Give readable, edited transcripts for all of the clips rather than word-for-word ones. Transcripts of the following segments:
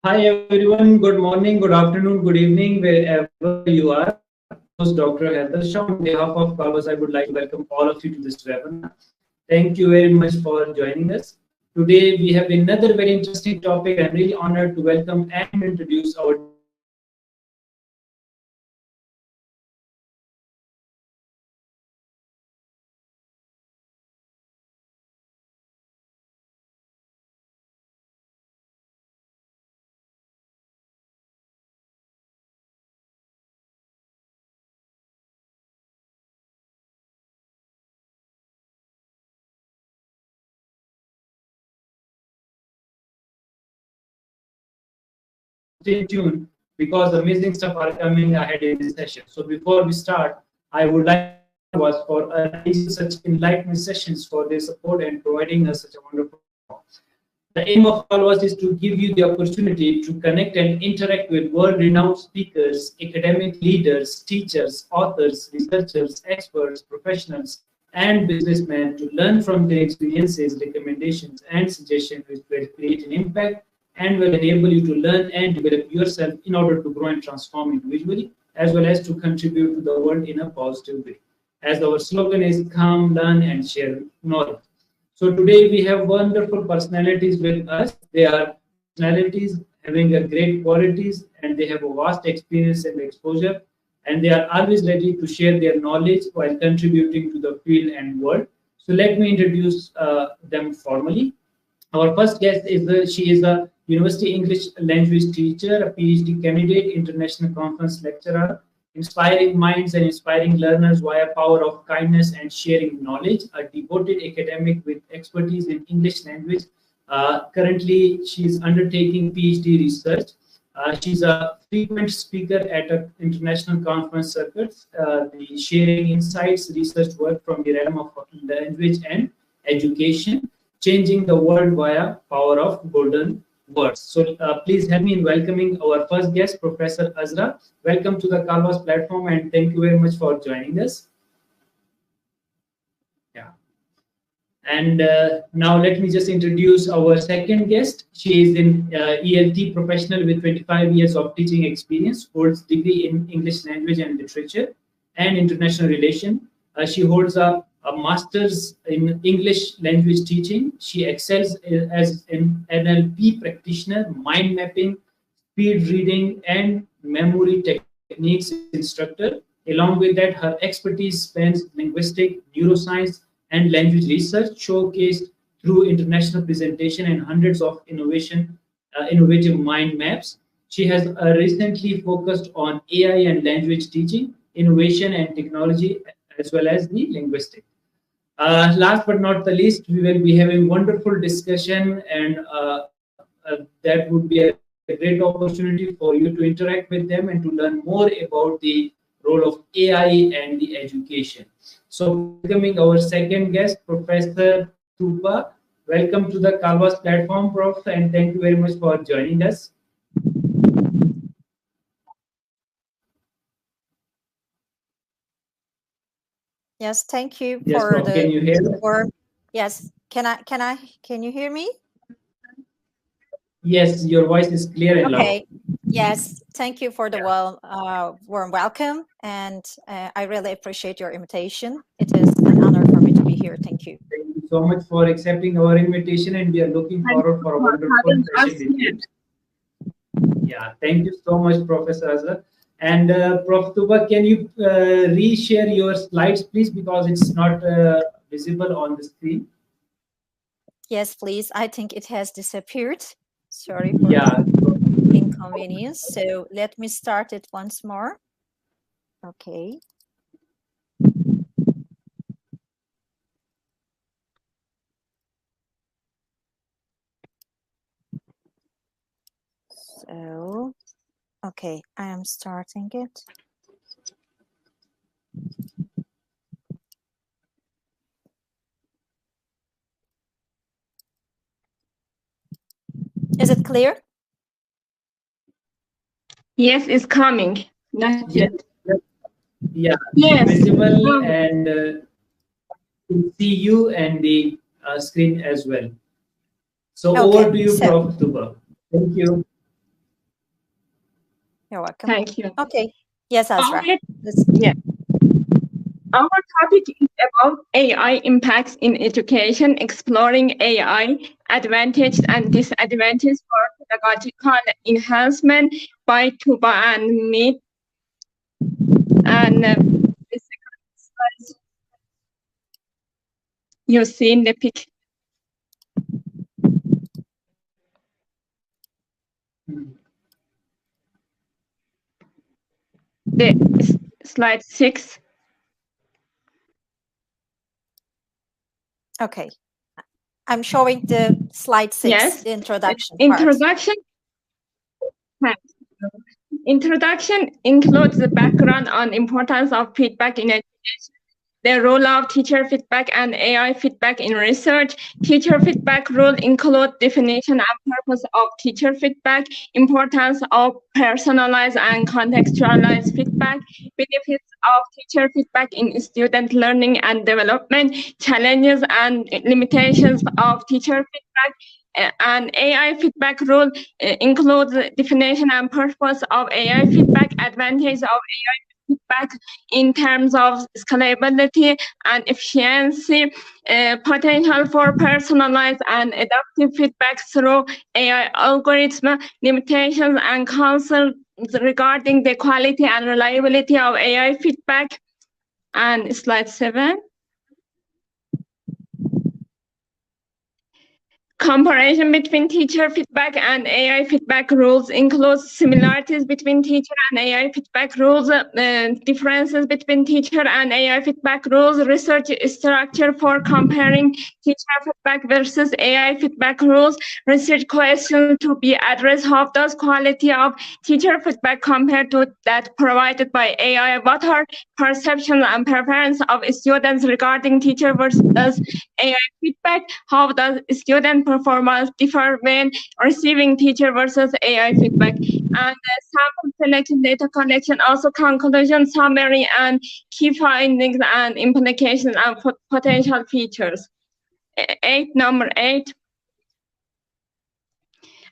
Hi everyone, good morning, good afternoon, good evening, wherever you are. I'm your host, Dr. Haider. Shah. On behalf of Carlos, I would like to welcome all of you to this webinar. Thank you very much for joining us. Today we have another very interesting topic. I'm really honored to welcome and introduce our stay tuned because amazing stuff are coming ahead in this session. So before we start, I would like to thank was for arranging such enlightening sessions for their support and providing us such a wonderful platform. The aim of Calvas is to give you the opportunity to connect and interact with world-renowned speakers, academic leaders, teachers, authors, researchers, experts, professionals, and businessmen to learn from their experiences, recommendations, and suggestions which will create an impact and will enable you to learn and develop yourself in order to grow and transform individually, as well as to contribute to the world in a positive way. As our slogan is come, learn, and share knowledge. So today we have wonderful personalities with us. They are personalities having a great qualities and they have a vast experience and exposure, and they are always ready to share their knowledge while contributing to the field and world. So let me introduce them formally. Our first guest is she is a University English language teacher, a PhD candidate, international conference lecturer, inspiring minds and inspiring learners via power of kindness and sharing knowledge, a devoted academic with expertise in English language. Currently, she is undertaking PhD research. She's a frequent speaker at international conference circuits, the sharing insights, research work from the realm of language and education, changing the world via power of golden words. So please help me in welcoming our first guest, Professor Azra. Welcome to the Calvas platform and thank you very much for joining us. Yeah. And now let me just introduce our second guest. She is an ELT professional with 25 years of teaching experience, holds degree in English language and literature and international relation. She holds a master's in English language teaching. She excels as an NLP practitioner, mind mapping, speed reading, and memory techniques instructor. Along with that, her expertise spans linguistic, neuroscience, and language research, showcased through international presentation and hundreds of innovative mind maps. She has recently focused on AI and language teaching, innovation and technology, as well as the linguistic. Last but not the least, we will be having wonderful discussion, and that would be a great opportunity for you to interact with them and to learn more about the role of AI and the education. So, welcoming our second guest, Professor Tuba. Welcome to the Calvas platform, Prof, and thank you very much for joining us. Yes, thank you Yes, for Prof. Can you hear me? Yes, can you hear me? Yes, your voice is clear and loud. Okay. Yes, thank you for the warm welcome, and I really appreciate your invitation. It is an honor for me to be here. Thank you. Thank you so much for accepting our invitation, and we are looking forward for a wonderful session with you. Yeah, thank you so much, Professor Azra. And Prof. Tuba, can you reshare your slides, please, because it's not visible on the screen. Yes, please. I think it has disappeared. Sorry for the inconvenience. So let me start it once more. Okay. So, okay, I am starting it. Is it clear? Yes, it's coming. Not yet. Yeah, yes. Visible, and can see you and the screen as well. So over to you, Prof. Tuba. Thank you. You're welcome. Thank you. Okay. Yes, Azra. Yeah. Our topic is about AI impacts in education, exploring AI advantages and disadvantages for pedagogical enhancement by Tuba and me. And the second slide, you see in the pic. The slide 6. Okay. I'm showing the slide 6, yes. the introduction. Introduction. Introduction includes the background on importance of feedback in education, the role of teacher feedback and AI feedback in research. Teacher feedback rule include definition and purpose of teacher feedback, importance of personalized and contextualized feedback, benefits of teacher feedback in student learning and development, challenges and limitations of teacher feedback. And AI feedback rule includes definition and purpose of AI feedback, advantage of AI feedback in terms of scalability and efficiency, potential for personalized and adaptive feedback through AI algorithm, limitations and concerns regarding the quality and reliability of AI feedback. And slide 7. Comparison between teacher feedback and AI feedback rules includes similarities between teacher and AI feedback rules, differences between teacher and AI feedback rules, research structure for comparing teacher feedback versus AI feedback rules, research questions to be addressed, how does quality of teacher feedback compare to that provided by AI, what are perceptions and preference of students regarding teacher versus AI feedback, how does student performance differ when receiving teacher versus AI feedback, and sample selection, data collection, also conclusion, summary, and key findings and implications and potential features. Number 8.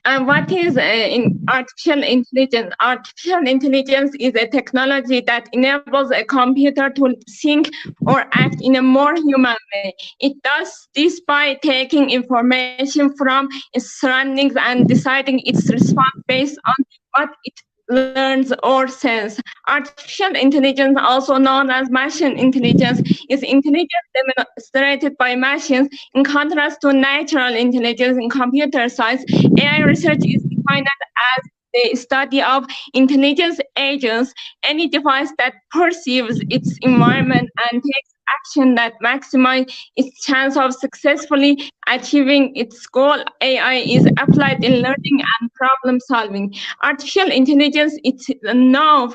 And what is in artificial intelligence? Artificial intelligence is a technology that enables a computer to think or act in a more human way. It does this by taking information from its surroundings and deciding its response based on what it learns or sense. Artificial intelligence, also known as machine intelligence, is intelligence demonstrated by machines. In contrast to natural intelligence in computer science, AI research is defined as the study of intelligence agents, any device that perceives its environment and takes action that maximizes its chance of successfully achieving its goal. AI is applied in learning and problem solving. Artificial intelligence is now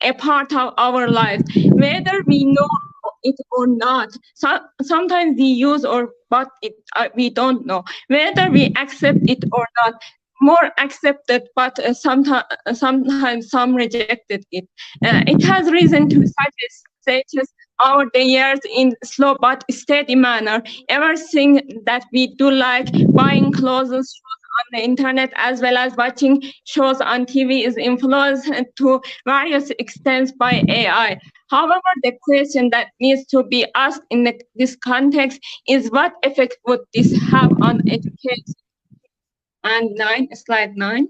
a part of our lives, whether we know it or not. Sometimes we use but we don't know whether we accept it or not. More accepted, but sometimes some rejected it. It has reason to suggest over the years in slow but steady manner. Everything that we do, like buying clothes, shows on the internet, as well as watching shows on TV, is influenced to various extents by AI. However, the question that needs to be asked in this context is, what effect would this have on education? And slide 9.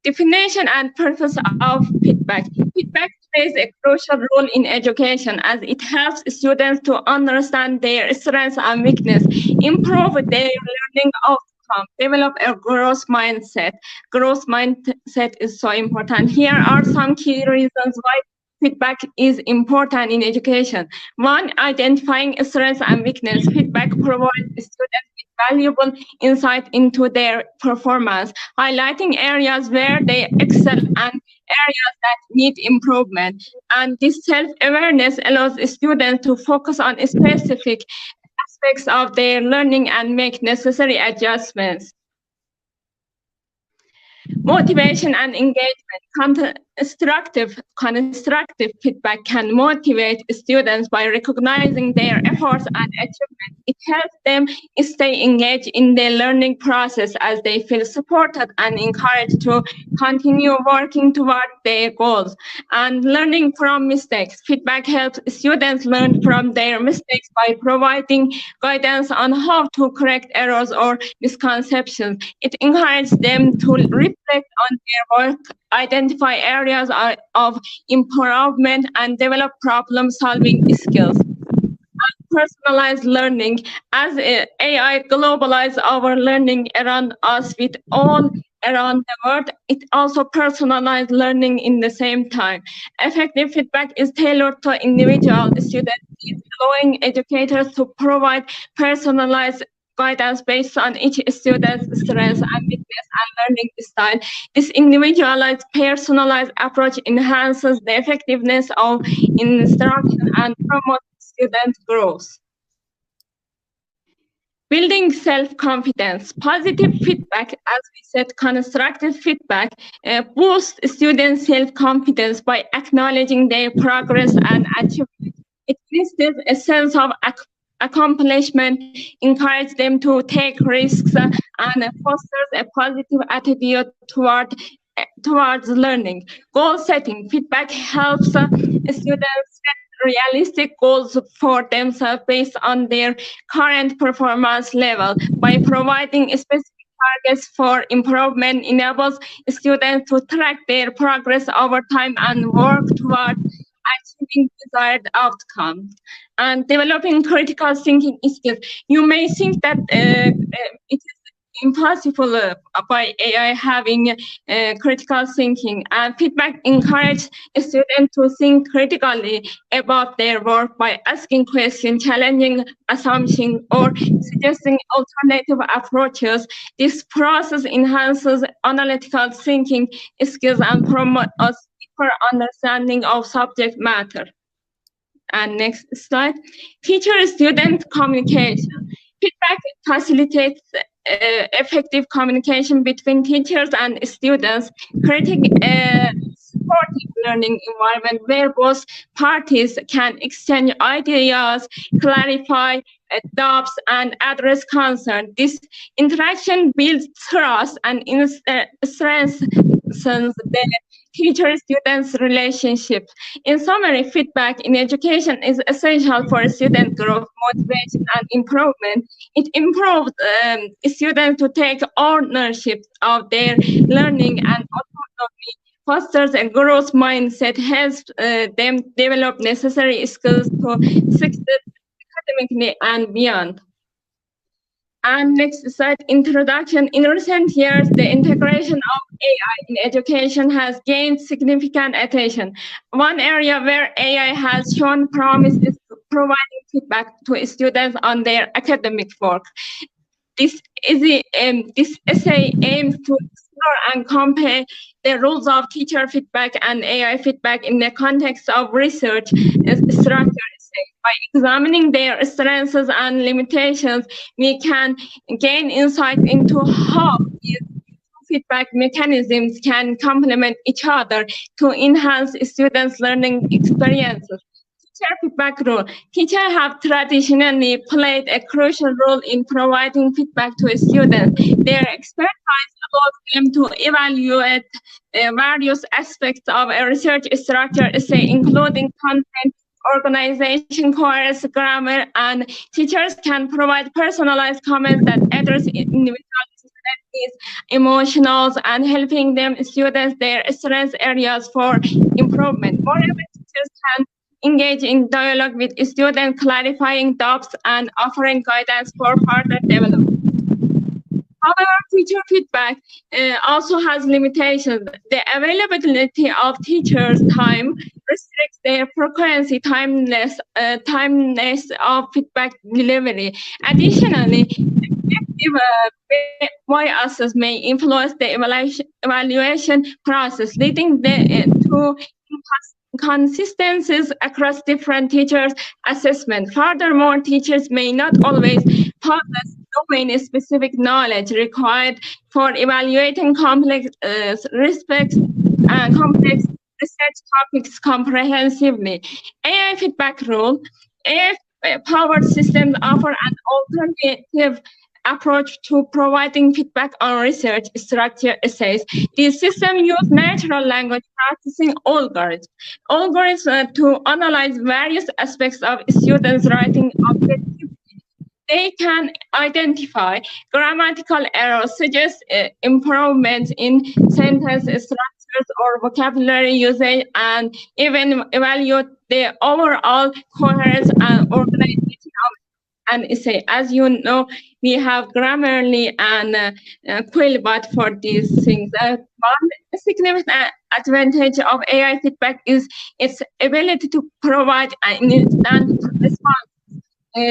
Definition and purpose of feedback. Feedback plays a crucial role in education as it helps students to understand their strengths and weaknesses, improve their learning outcome, develop a growth mindset. Growth mindset is so important. Here are some key reasons why feedback is important in education. 1, identifying strengths and weakness. Feedback provides students with valuable insight into their performance, highlighting areas where they excel and areas that need improvement. And this self-awareness allows students to focus on specific aspects of their learning and make necessary adjustments. Motivation and engagement. constructive feedback can motivate students by recognizing their efforts and achievements. It helps them stay engaged in their learning process as they feel supported and encouraged to continue working toward their goals. And learning from mistakes. Feedback helps students learn from their mistakes by providing guidance on how to correct errors or misconceptions. It encourages them to reflect on their work, identify areas of improvement, and develop problem-solving skills. Personalized learning. As AI globalizes our learning around us with all around the world, it also personalized learning in the same time. Effective feedback is tailored to individual students, allowing educators to provide personalized guidance based on each student's strengths and weakness and learning style. This individualized, personalized approach enhances the effectiveness of instruction and promotes student growth. Building self-confidence. Positive feedback, as we said, constructive feedback, boosts students' self-confidence by acknowledging their progress and achievement. It instills a sense of accomplishment, encourages them to take risks, and fosters a positive attitude towards learning. Goal setting. Feedback helps students set realistic goals for themselves based on their current performance level. By providing specific targets for improvement, enables students to track their progress over time and work toward achieving desired outcomes. And developing critical thinking skills. You may think that it is impossible by AI having critical thinking, and feedback encourages students to think critically about their work by asking questions, challenging assumptions, or suggesting alternative approaches. This process enhances analytical thinking skills and promotes a deeper understanding of subject matter. And next slide. Teacher-student communication. Feedback facilitates effective communication between teachers and students, creating a supportive learning environment where both parties can exchange ideas, clarify doubts, and address concerns. This interaction builds trust and strengthens the teacher-students relationship. In summary, feedback in education is essential for student growth, motivation, and improvement. It improves students to take ownership of their learning and autonomy, fosters a growth mindset, helps them develop necessary skills to succeed academically and beyond. And next slide, introduction. In recent years, the integration of AI in education has gained significant attention. One area where AI has shown promise is providing feedback to students on their academic work. This essay aims to explore and compare the roles of teacher feedback and AI feedback in the context of research structure. By examining their strengths and limitations, we can gain insight into how these feedback mechanisms can complement each other to enhance students' learning experiences. Teacher feedback role. Teachers have traditionally played a crucial role in providing feedback to students. Their expertise allows them to evaluate various aspects of a research structure essay, including content, organization, course, grammar, and teachers can provide personalized comments that address individual student needs, emotionals, and helping them students their strength areas for improvement. Moreover, teachers can engage in dialogue with students, clarifying doubts and offering guidance for further development. However, teacher feedback also has limitations. The availability of teachers' time restricts their frequency, timeliness of feedback delivery. Additionally, effective biases may influence the evaluation process, leading to inconsistencies across different teachers' assessment. Furthermore, teachers may not always possess domain-specific knowledge required for evaluating complex research topics comprehensively. AI feedback rule. AI-powered systems offer an alternative approach to providing feedback on research structure essays. These systems use natural language processing algorithms to analyze various aspects of students' writing objectively. They can identify grammatical errors, suggest improvements in sentence structures or vocabulary usage, and even evaluate the overall coherence and organization of an essay. As you know, we have Grammarly and Quillbot for these things. One significant advantage of AI feedback is its ability to provide an instant response.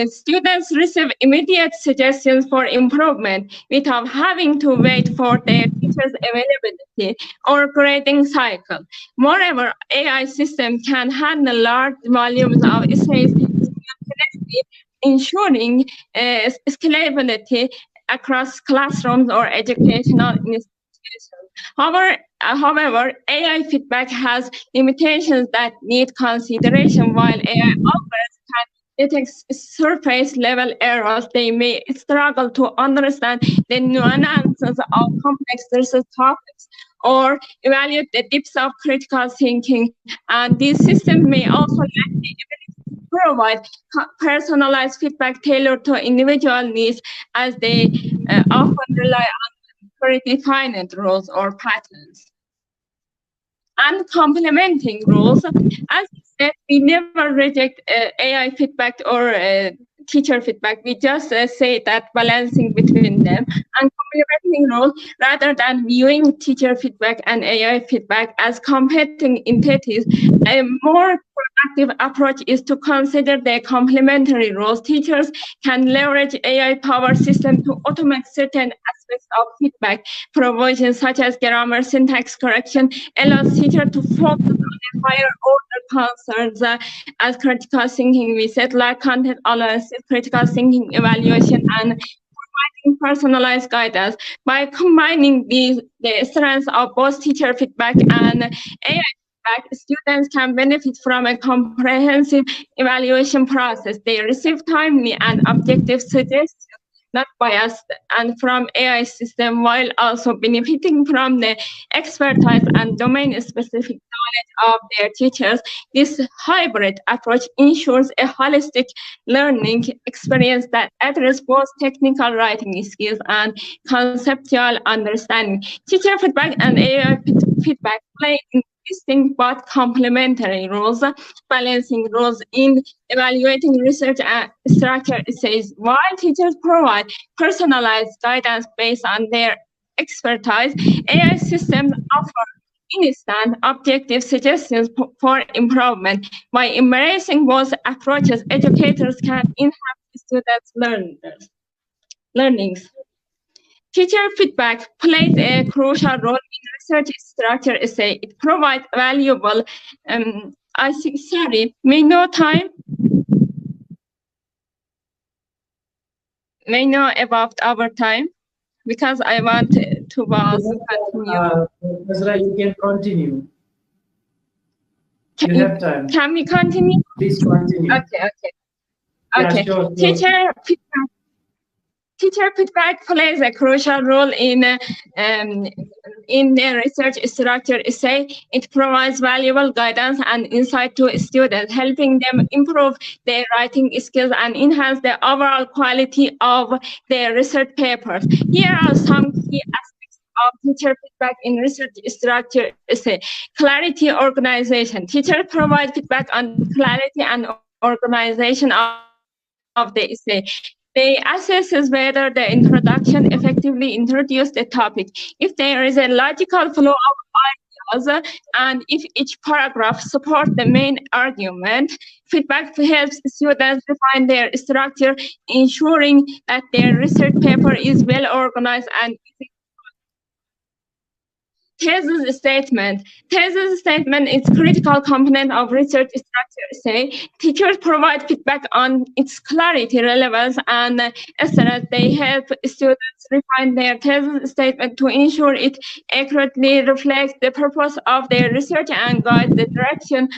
Students receive immediate suggestions for improvement without having to wait for their teacher's availability or grading cycle. Moreover, AI systems can handle large volumes of essays simultaneously, ensuring scalability across classrooms or educational institutions. However, AI feedback has limitations that need consideration. While AI algorithms can detect surface-level errors, they may struggle to understand the nuances of complex research topics or evaluate the depths of critical thinking. And these systems may also lack the ability to provide personalized feedback tailored to individual needs, as they often rely on predefined rules or patterns. And complementing rules, as we said, we never reject AI feedback or teacher feedback. We just say that balancing between them and complementing rules, rather than viewing teacher feedback and AI feedback as competing entities. A more proactive approach is to consider their complementary roles. Teachers can leverage AI-powered systems to automate certain aspects of feedback provision, such as grammar, syntax correction, allows teachers to focus on the higher order concerns as critical thinking, we said, like content analysis, critical thinking evaluation, and providing personalized guidance. By combining the strengths of both teacher feedback and AI feedback, students can benefit from a comprehensive evaluation process. They receive timely and objective suggestions, not biased, and from AI system, while also benefiting from the expertise and domain-specific knowledge of their teachers. This hybrid approach ensures a holistic learning experience that addresses both technical writing skills and conceptual understanding. Teacher feedback and AI feedback play distinct but complementary roles, balancing roles in evaluating research structure essays. While teachers provide personalized guidance based on their expertise, AI systems offer instant objective suggestions for improvement. By embracing both approaches, educators can enhance students' learnings. Teacher feedback plays a crucial role in research structure essay. It provides valuable, may know about our time, because I want to continue. Azra, you can continue. You have time. Can we continue? Please continue. Okay. Yeah, sure. Teacher feedback plays a crucial role in the research structure essay. It provides valuable guidance and insight to students, helping them improve their writing skills and enhance the overall quality of their research papers. Here are some key aspects of teacher feedback in research structure essay. Clarity, organization. Teachers provide feedback on clarity and organization of the essay. They assess whether the introduction effectively introduced the topic, if there is a logical flow of ideas, and if each paragraph supports the main argument. Feedback helps students define their structure, ensuring that their research paper is well organized and easy. thesis statement. Thesis statement is critical component of research structure essay. Teachers provide feedback on its clarity, relevance, and essence. They help students refine their thesis statement to ensure it accurately reflects the purpose of their research and guides the direction of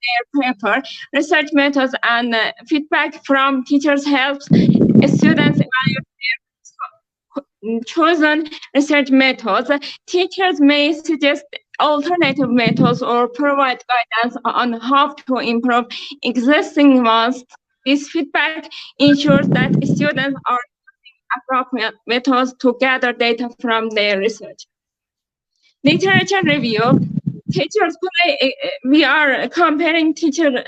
their paper. Research methods and feedback from teachers helps students evaluate chosen research methods. Teachers may suggest alternative methods or provide guidance on how to improve existing ones. This feedback ensures that students are using appropriate methods to gather data from their research. Literature review. Teachers play, we are comparing teacher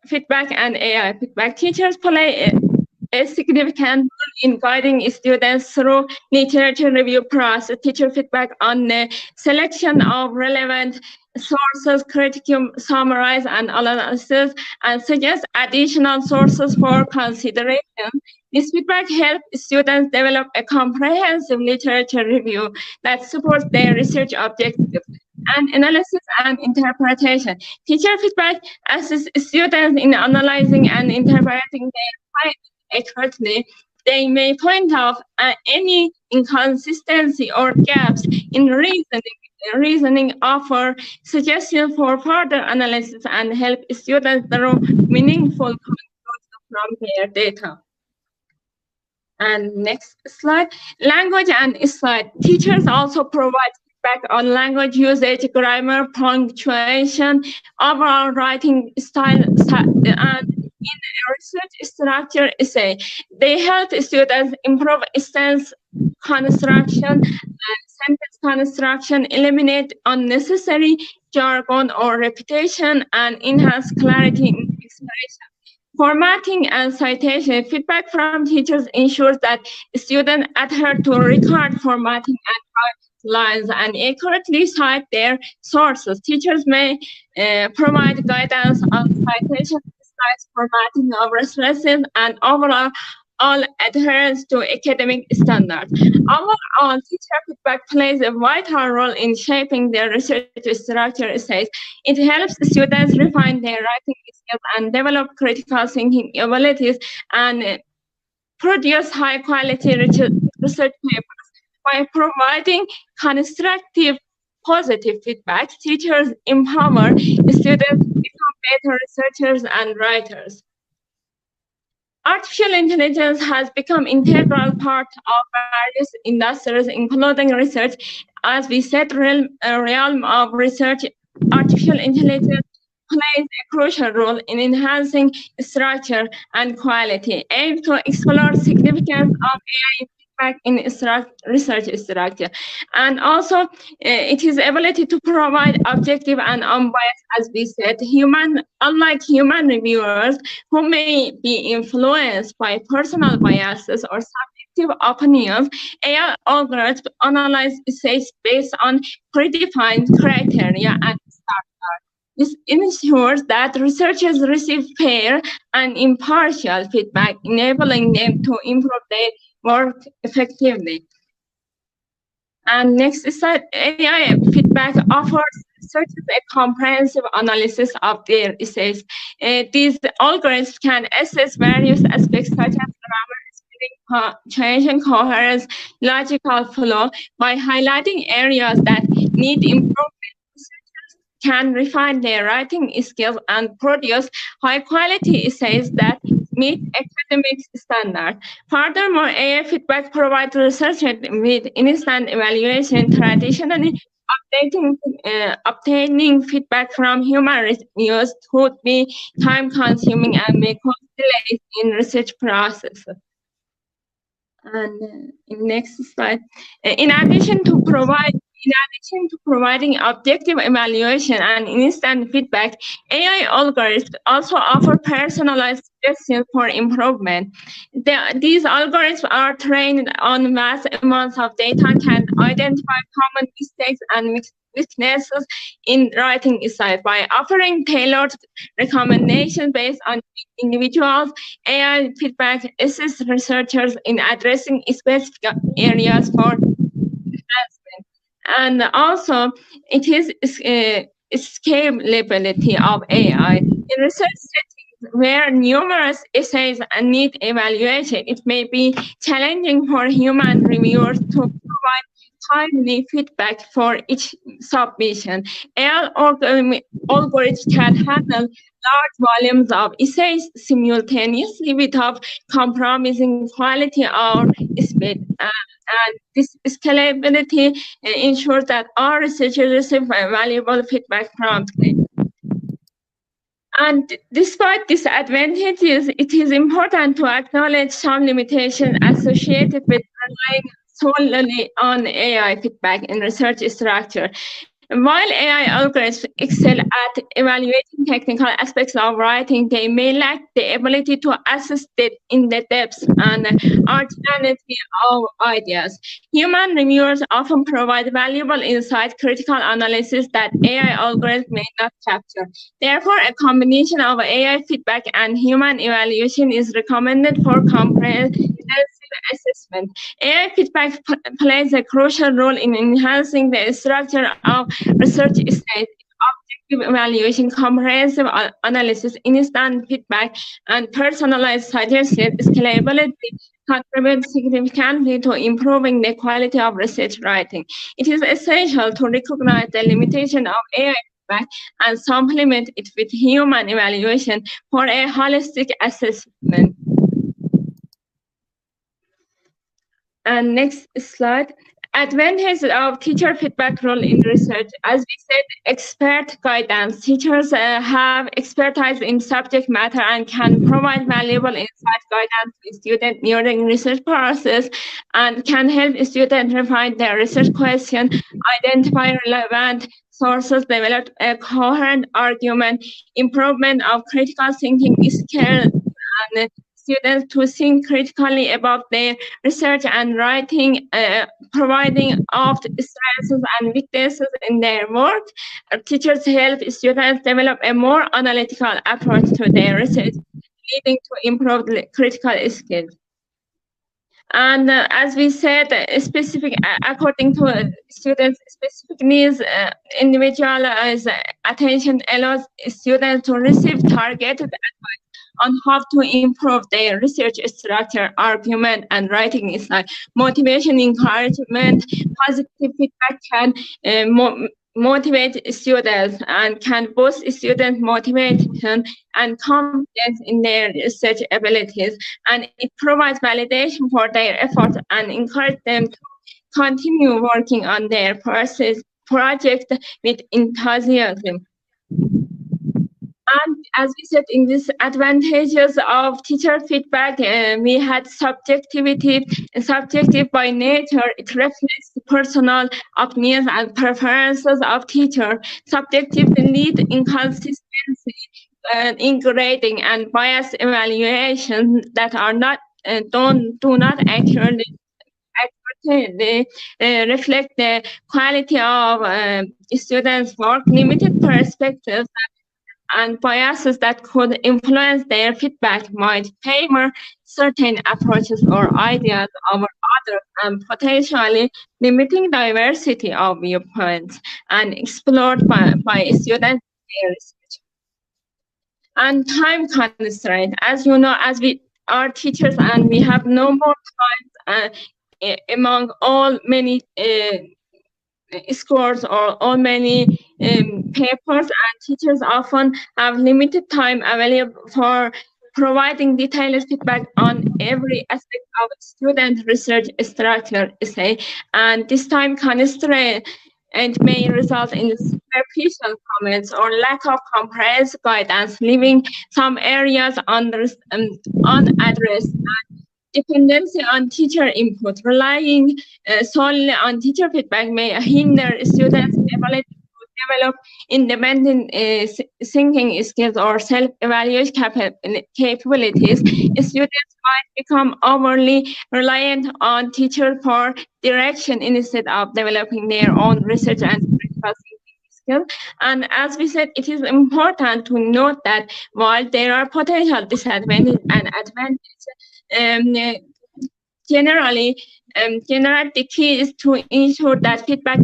feedback and AI feedback. Teachers play a significant role in guiding students through literature review process. Teacher feedback on the selection of relevant sources, critical summarize and analysis, and suggest additional sources for consideration. This feedback helps students develop a comprehensive literature review that supports their research objectives. And analysis and interpretation. Teacher feedback assists students in analyzing and interpreting their findings accurately. They may point out any inconsistency or gaps in reasoning, offer suggestions for further analysis, and help students draw meaningful conclusions from their data. And next slide, language and slide. Teachers also provide feedback on language usage, grammar, punctuation, overall writing style, and in research structure essay. They help students improve sentence construction and sentence construction, eliminate unnecessary jargon or repetition, and enhance clarity in expression. Formatting and citation. Feedback from teachers ensures that students adhere to required formatting and guidelines and accurately cite their sources. Teachers may provide guidance on citation, formatting of references, and overall adherence to academic standards. Overall, teacher feedback plays a vital role in shaping their research structure essays. It helps students refine their writing skills and develop critical thinking abilities and produce high-quality research papers. By providing constructive, positive feedback, teachers empower students to become better researchers and writers. Artificial intelligence has become an integral part of various industries, including research. As we said, realm of research, artificial intelligence plays a crucial role in enhancing structure and quality. Aim to explore significance of AI feedback in research structure, and also its ability to provide objective and unbiased, as we said, unlike human reviewers who may be influenced by personal biases or subjective opinions. AI algorithms analyze essays based on predefined criteria and standards. This ensures that researchers receive fair and impartial feedback, enabling them to improve their work effectively. And next slide, AI feedback offers researchers a comprehensive analysis of their essays. These algorithms can assess various aspects such as grammar, spelling, punctuation, coherence, logical flow. By highlighting areas that need improvement, can refine their writing skills and produce high-quality essays that meet academic standards. Furthermore, AI feedback provides researchers with instant evaluation. Traditionally, obtaining feedback from human reviewers could be time-consuming and may cause delays in research processes. And next slide. In addition to providing objective evaluation and instant feedback, AI algorithms also offer personalized suggestions for improvement. These algorithms are trained on vast amounts of data and can identify common mistakes and weaknesses in writing essays. By offering tailored recommendations based on individuals, AI feedback assists researchers in addressing specific areas for enhancement. And also, it is scalability of AI. In research settings where numerous essays need evaluation, it may be challenging for human reviewers to provide timely feedback for each submission. AI algorithms can handle large volumes of essays simultaneously without compromising quality or speed. And this scalability ensures that all researchers receive valuable feedback promptly. And despite these advantages, it is important to acknowledge some limitations associated with relying solely on AI feedback in research structure. While AI algorithms excel at evaluating technical aspects of writing, they may lack the ability to assess it in the depth and originality of ideas. Human reviewers often provide valuable insight, critical analysis that AI algorithms may not capture. Therefore, a combination of AI feedback and human evaluation is recommended for comprehensive assessment. AI feedback plays a crucial role in enhancing the structure of research essays. Objective evaluation, comprehensive analysis, instant feedback, and personalized suggestions. Scalability contributes significantly to improving the quality of research writing. It is essential to recognize the limitation of AI feedback and supplement it with human evaluation for a holistic assessment. And next slide. Advantages of teacher feedback role in research. As we said, expert guidance. Teachers have expertise in subject matter and can provide valuable insight guidance to students during research process and can help students refine their research question, identify relevant sources, develop a coherent argument, improvement of critical thinking skills, and students to think critically about their research and writing, providing of strengths and weaknesses in their work. Teachers help students develop a more analytical approach to their research, leading to improved critical skills. And as we said, according to students' specific needs, individualized attention allows students to receive targeted advice on how to improve their research structure, argument, and writing style. Motivation, encouragement, positive feedback can motivate students and can boost student motivation and confidence in their research abilities. And it provides validation for their efforts and encourages them to continue working on their project with enthusiasm. And as we said, in these advantages of teacher feedback, we had subjectivity. Subjective by nature, it reflects the personal opinions and preferences of teacher. Subjective lead inconsistency in grading and biased evaluation that are not do not accurately reflect the quality of students' work. Limited perspectives and biases that could influence their feedback might favor certain approaches or ideas over others and potentially limiting diversity of viewpoints and explored by students in their research. And time constraint. As you know, as we are teachers and we have no more time among all many scores or all many papers, and teachers often have limited time available for providing detailed feedback on every aspect of student research structure essay. And this time constraint may result in superficial comments or lack of comprehensive guidance, leaving some areas unaddressed. Dependency on teacher input. Relying solely on teacher feedback may hinder students' ability to develop independent thinking skills or self-evaluation capabilities. Students might become overly reliant on teacher for direction instead of developing their own research and critical thinking skills. And as we said, it is important to note that while there are potential disadvantages and advantages, generally, the key is to ensure that feedback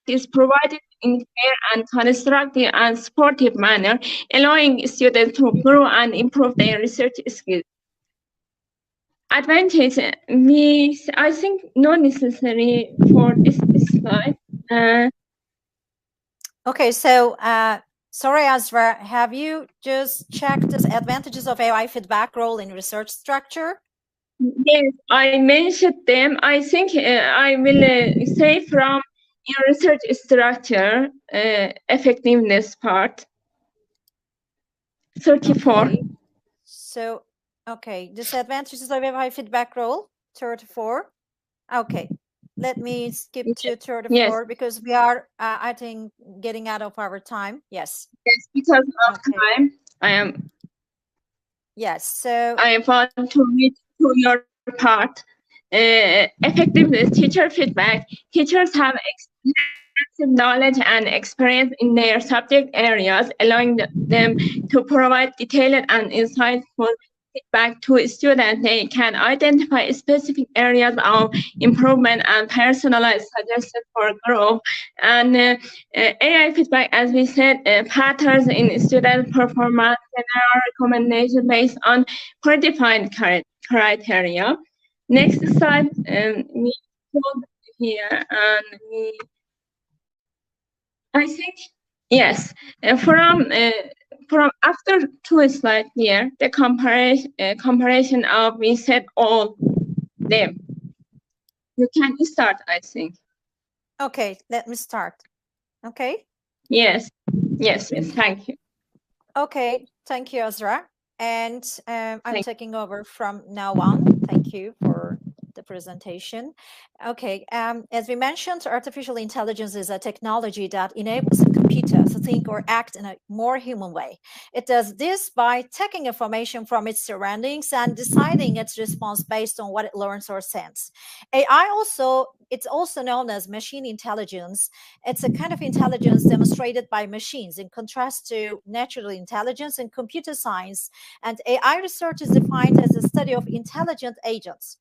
is provided in fair and constructive and supportive manner, allowing students to grow and improve their research skills. Advantage, I think not necessary for this slide. Okay, so sorry, Azra, have you just checked the advantages of AI feedback role in research structure? Yes, I mentioned them. I think I will say from your research structure effectiveness part 34. Okay. So, okay, disadvantages of AI feedback role 34. Okay, let me skip to 34 because we are, I think, getting out of our time. Yes. Yes, because of time, I am. Yes, so I want to read to your part. Effectiveness, teacher feedback. Teachers have extensive knowledge and experience in their subject areas, allowing them to provide detailed and insightful feedback to students. They can identify specific areas of improvement and personalize suggestions for growth. And AI feedback, as we said, patterns in student performance, general recommendation based on predefined criteria. Next slide, we hold here, and I think yes. From after 2 slides here, the comparison of we said all them. You can start, I think. Okay, let me start. Okay. Yes. Yes. Thank you. Okay. Thank you, Azra. And I'm taking over from now on. Thank you for the presentation. Okay, as we mentioned, artificial intelligence is a technology that enables a computer to think or act in a more human way. It does this by taking information from its surroundings and deciding its response based on what it learns or senses. AI it's also known as machine intelligence. It's a kind of intelligence demonstrated by machines in contrast to natural intelligence in computer science. And AI research is defined as the study of intelligent agents.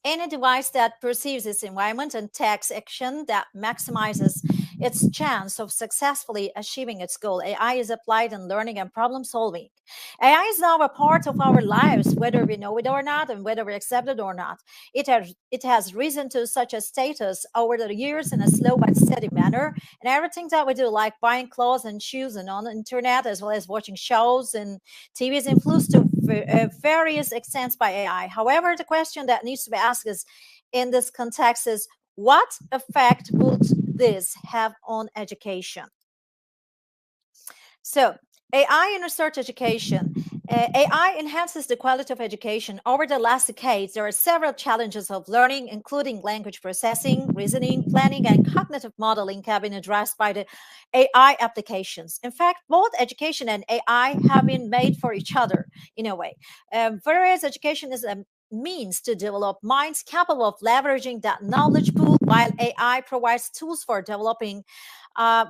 Any device that perceives its environment and takes action that maximizes its chance of successfully achieving its goal. AI is applied in learning and problem solving. AI is now a part of our lives, whether we know it or not, and whether we accept it or not. It has risen to such a status over the years in a slow but steady manner. And everything that we do, like buying clothes and shoes and on the internet, as well as watching shows and TV, is influenced to various extents by AI. However, the question that needs to be asked is, in this context, is what effect would this have on education? So, AI in research education. AI enhances the quality of education. Over the last decades, there are several challenges of learning, including language processing, reasoning, planning, and cognitive modeling have been addressed by the AI applications. In fact, both education and AI have been made for each other in a way. Whereas education is a means to develop minds capable of leveraging that knowledge pool, while AI provides tools for developing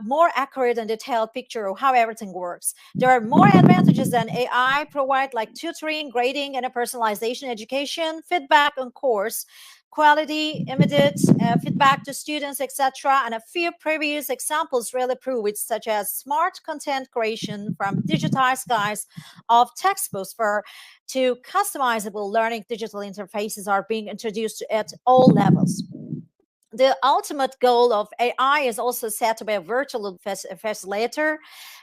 more accurate and detailed picture of how everything works. There are more advantages than AI provide, like tutoring, grading, and a personalization education, feedback on course quality, immediate feedback to students, etc. And a few previous examples really prove it, such as smart content creation from digitized guides of textbooks to customizable learning digital interfaces are being introduced at all levels. The ultimate goal of AI is also said to be a virtual facilitator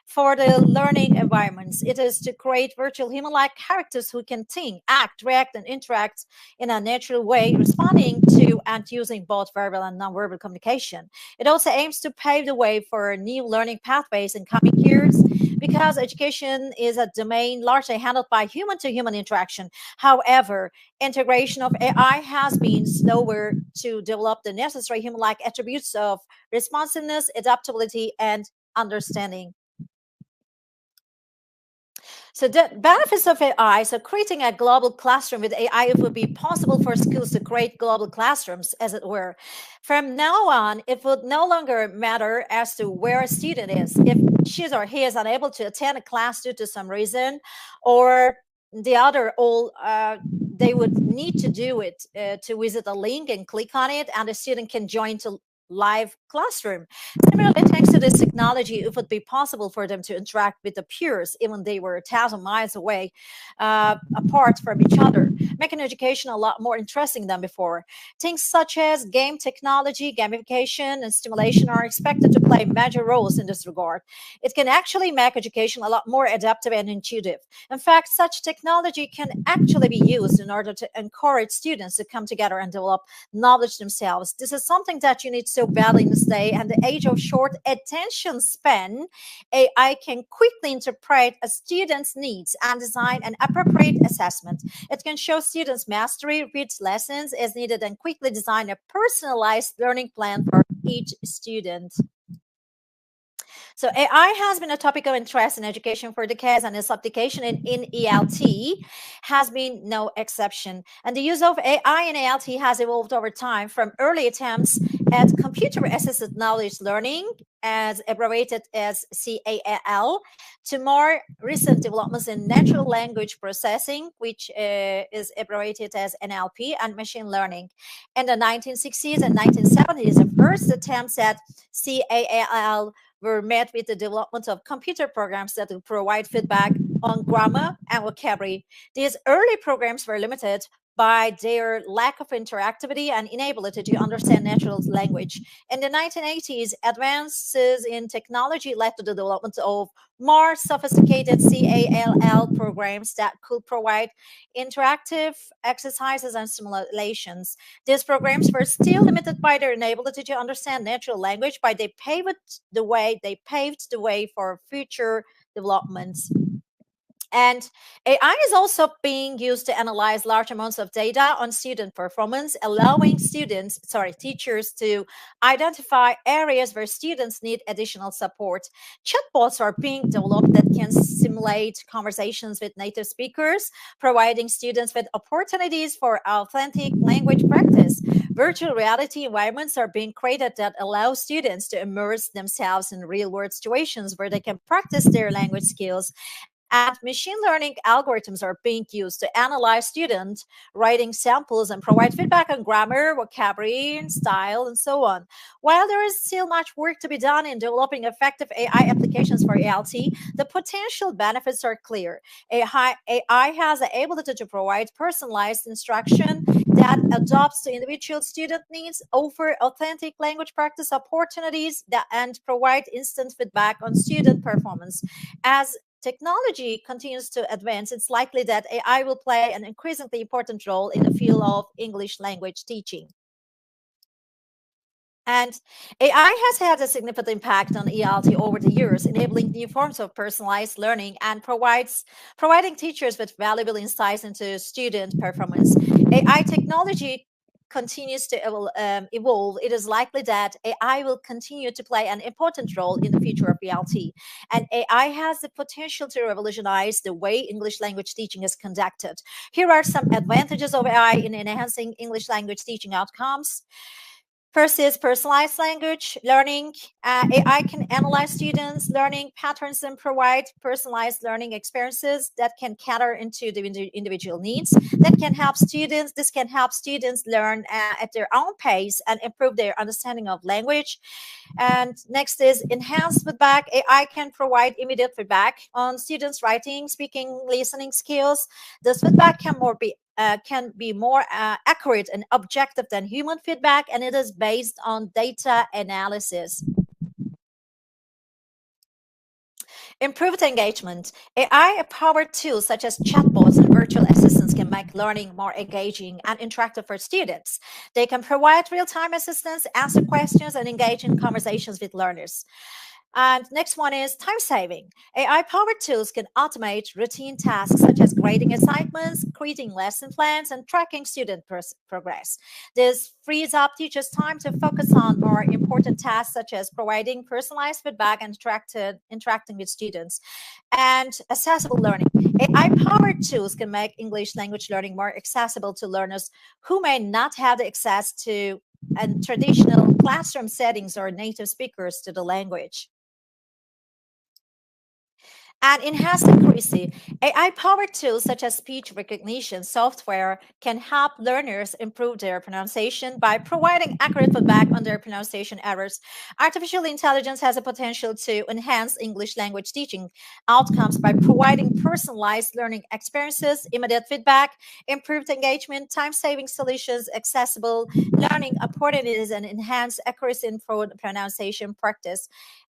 for the learning environments. It is to create virtual human-like characters who can think, act, react, and interact in a natural way, responding to and using both verbal and nonverbal communication. It also aims to pave the way for new learning pathways in coming years, because education is a domain largely handled by human-to-human interaction. However, integration of AI has been slower to develop the necessary human-like attributes of responsiveness, adaptability, and understanding. So the benefits of AI, so creating a global classroom with AI, it would be possible for schools to create global classrooms, as it were. From now on, it would no longer matter as to where a student is. If she or he is unable to attend a class due to some reason, or the other, they would need to do it to visit a link and click on it, and the student can join to live classroom. Similarly, thanks to this technology, it would be possible for them to interact with the peers, even they were 1,000 miles away, apart from each other, making education a lot more interesting than before. Things such as game technology, gamification, and stimulation are expected to play major roles in this regard. It can actually make education a lot more adaptive and intuitive. In fact, such technology can actually be used in order to encourage students to come together and develop knowledge themselves. This is something that you need so badly in this day and the age of short attention span. AI can quickly interpret a student's needs and design an appropriate assessment. It can show students mastery, read lessons as needed, and quickly design a personalized learning plan for each student. So AI has been a topic of interest in education for decades, and its application in ELT has been no exception. And the use of AI in ELT has evolved over time from early attempts at computer-assisted knowledge learning, as abbreviated as CAL, to more recent developments in natural language processing, which is abbreviated as NLP, and machine learning. In the 1960s and 1970s, the first attempts at CAL were met with the development of computer programs that will provide feedback on grammar and vocabulary. These early programs were limited by their lack of interactivity and inability to understand natural language. In the 1980s, advances in technology led to the development of more sophisticated CAL programs that could provide interactive exercises and simulations. These programs were still limited by their inability to understand natural language, but they paved the way for future developments. And AI is also being used to analyze large amounts of data on student performance, allowing teachers to identify areas where students need additional support. Chatbots are being developed that can simulate conversations with native speakers, providing students with opportunities for authentic language practice. Virtual reality environments are being created that allow students to immerse themselves in real-world situations where they can practice their language skills. And machine learning algorithms are being used to analyze student writing samples and provide feedback on grammar, vocabulary, and style, and so on. While there is still much work to be done in developing effective AI applications for ELT, the potential benefits are clear. AI has the ability to provide personalized instruction that adapts to individual student needs, offer authentic language practice opportunities, and provide instant feedback on student performance. As technology continues to advance, it's likely that AI will play an increasingly important role in the field of English language teaching. And AI has had a significant impact on ELT over the years, enabling new forms of personalized learning and providing teachers with valuable insights into student performance. AI technology continues to evolve. It is likely that AI will continue to play an important role in the future of ELT. And AI has the potential to revolutionize the way English language teaching is conducted. Here are some advantages of AI in enhancing English language teaching outcomes. First is personalized language learning. AI can analyze students' learning patterns and provide personalized learning experiences that can cater into the individual needs. This can help students learn at their own pace and improve their understanding of language. And next is enhanced feedback. AI can provide immediate feedback on students' writing, speaking, listening skills. This feedback can be more accurate and objective than human feedback, and it is based on data analysis. Improved engagement. AI-powered tools such as chatbots and virtual assistants can make learning more engaging and interactive for students. They can provide real-time assistance, answer questions, and engage in conversations with learners. And next one is time saving. AI-powered tools can automate routine tasks such as grading assignments, creating lesson plans, and tracking student progress. This frees up teachers' time to focus on more important tasks such as providing personalized feedback and interacting with students. And accessible learning. AI-powered tools can make English language learning more accessible to learners who may not have the access to traditional classroom settings or native speakers to the language. And enhanced accuracy. AI-powered tools such as speech recognition software can help learners improve their pronunciation by providing accurate feedback on their pronunciation errors. Artificial intelligence has a potential to enhance English language teaching outcomes by providing personalized learning experiences, immediate feedback, improved engagement, time-saving solutions, accessible learning opportunities, and enhanced accuracy in pronunciation practice.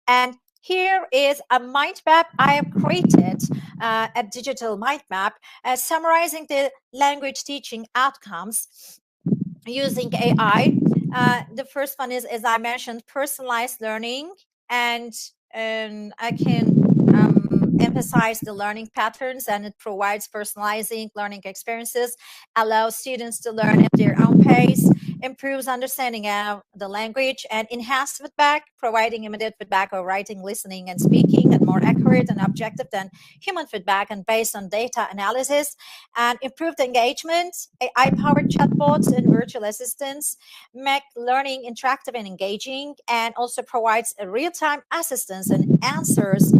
And here is a mind map I have created, a digital mind map, summarizing the language teaching outcomes using AI. The first one is, as I mentioned, personalized learning, and I can emphasize the learning patterns, and it provides personalizing learning experiences, allows students to learn at their own pace, improves understanding of the language, and enhanced feedback, providing immediate feedback of writing, listening, and speaking, and more accurate and objective than human feedback, and based on data analysis, and improved engagement. AI-powered chatbots and virtual assistants make learning interactive and engaging, and also provides a real-time assistance and answers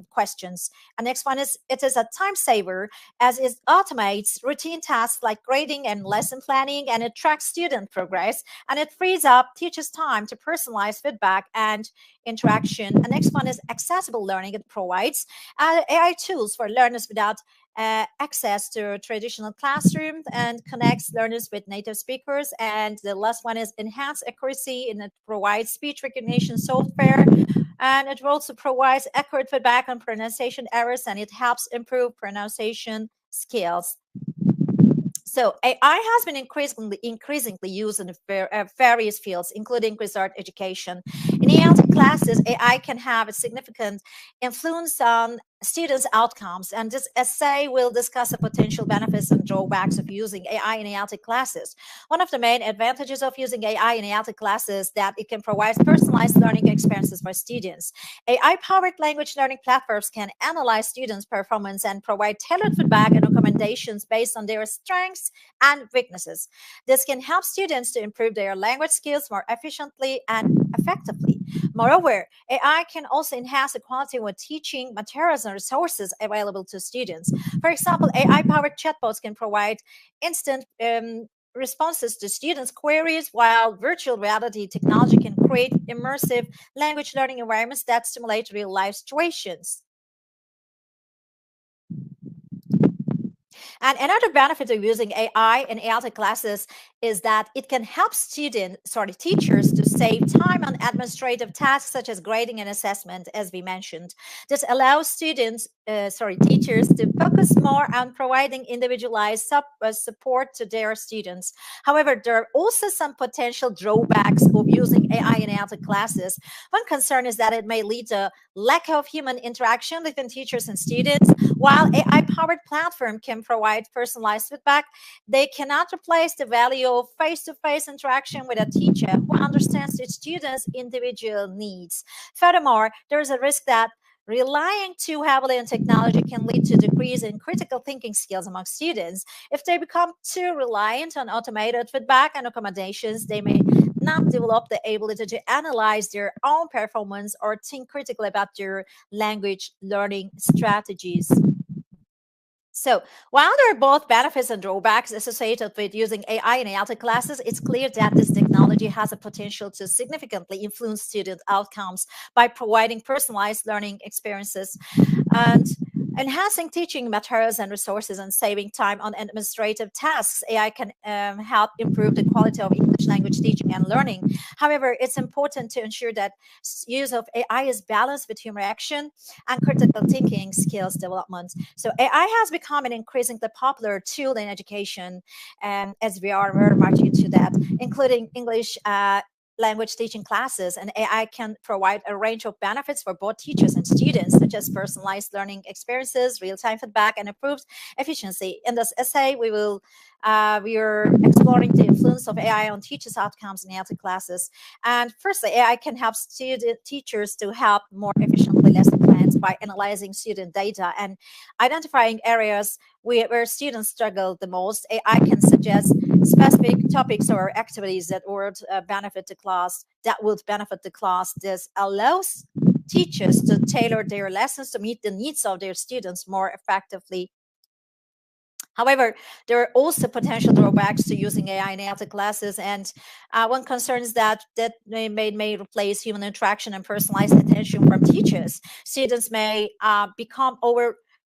questions. And next one is, it is a time saver as it automates routine tasks like grading and lesson planning, and it tracks student progress, and it frees up teachers' time to personalize feedback and interaction. And next one is accessible learning. It provides AI tools for learners without access to a traditional classroom, and connects learners with native speakers. And the last one is enhanced accuracy, and it provides speech recognition software, and it also provides accurate feedback on pronunciation errors, and it helps improve pronunciation skills. So AI has been increasingly used in various fields, including research education. In ELT classes, AI can have a significant influence on students' outcomes, and this essay will discuss the potential benefits and drawbacks of using AI in ELT classes. One of the main advantages of using AI in ELT classes is that it can provide personalized learning experiences for students. AI-powered language learning platforms can analyze students' performance and provide tailored feedback and recommendations based on their strengths and weaknesses. This can help students to improve their language skills more efficiently and effectively. Moreover, AI can also enhance the quality of teaching materials and resources available to students. For example, AI-powered chatbots can provide instant responses to students' queries, while virtual reality technology can create immersive language learning environments that stimulate real-life situations. And another benefit of using AI in ELT classes is that it can help teachers to save time on administrative tasks such as grading and assessment, as we mentioned. This allows teachers to focus more on providing individualized support to their students. However, there are also some potential drawbacks of using AI in ELT classes. One concern is that it may lead to lack of human interaction between teachers and students. While AI-powered platform can provide personalized feedback, they cannot replace the value of face-to-face interaction with a teacher who understands the student's individual needs. Furthermore, there is a risk that relying too heavily on technology can lead to decrease in critical thinking skills among students. If they become too reliant on automated feedback and recommendations, they may not develop the ability to analyze their own performance or think critically about their language learning strategies. So while there are both benefits and drawbacks associated with using AI in ELT classes, it's clear that this technology has a potential to significantly influence student outcomes by providing personalized learning experiences and enhancing teaching materials and resources, and saving time on administrative tasks. AI can help improve the quality of English language teaching and learning. However, it's important to ensure that use of AI is balanced with human action and critical thinking skills development. So AI has become an increasingly popular tool in education, as we are very much into that, including English language teaching classes, and AI can provide a range of benefits for both teachers and students, such as personalized learning experiences, real-time feedback, and improved efficiency. In this essay, we are exploring the influence of AI on teachers' outcomes in ELT classes. And firstly, AI can help teachers to help more efficiently lesson plans by analyzing student data and identifying areas where students struggle the most. AI can suggest specific topics or activities that would benefit the class. This allows teachers to tailor their lessons to meet the needs of their students more effectively. However, there are also potential drawbacks to using AI in ELT classes, and one concern is that may replace human interaction and personalized attention from teachers. Students may become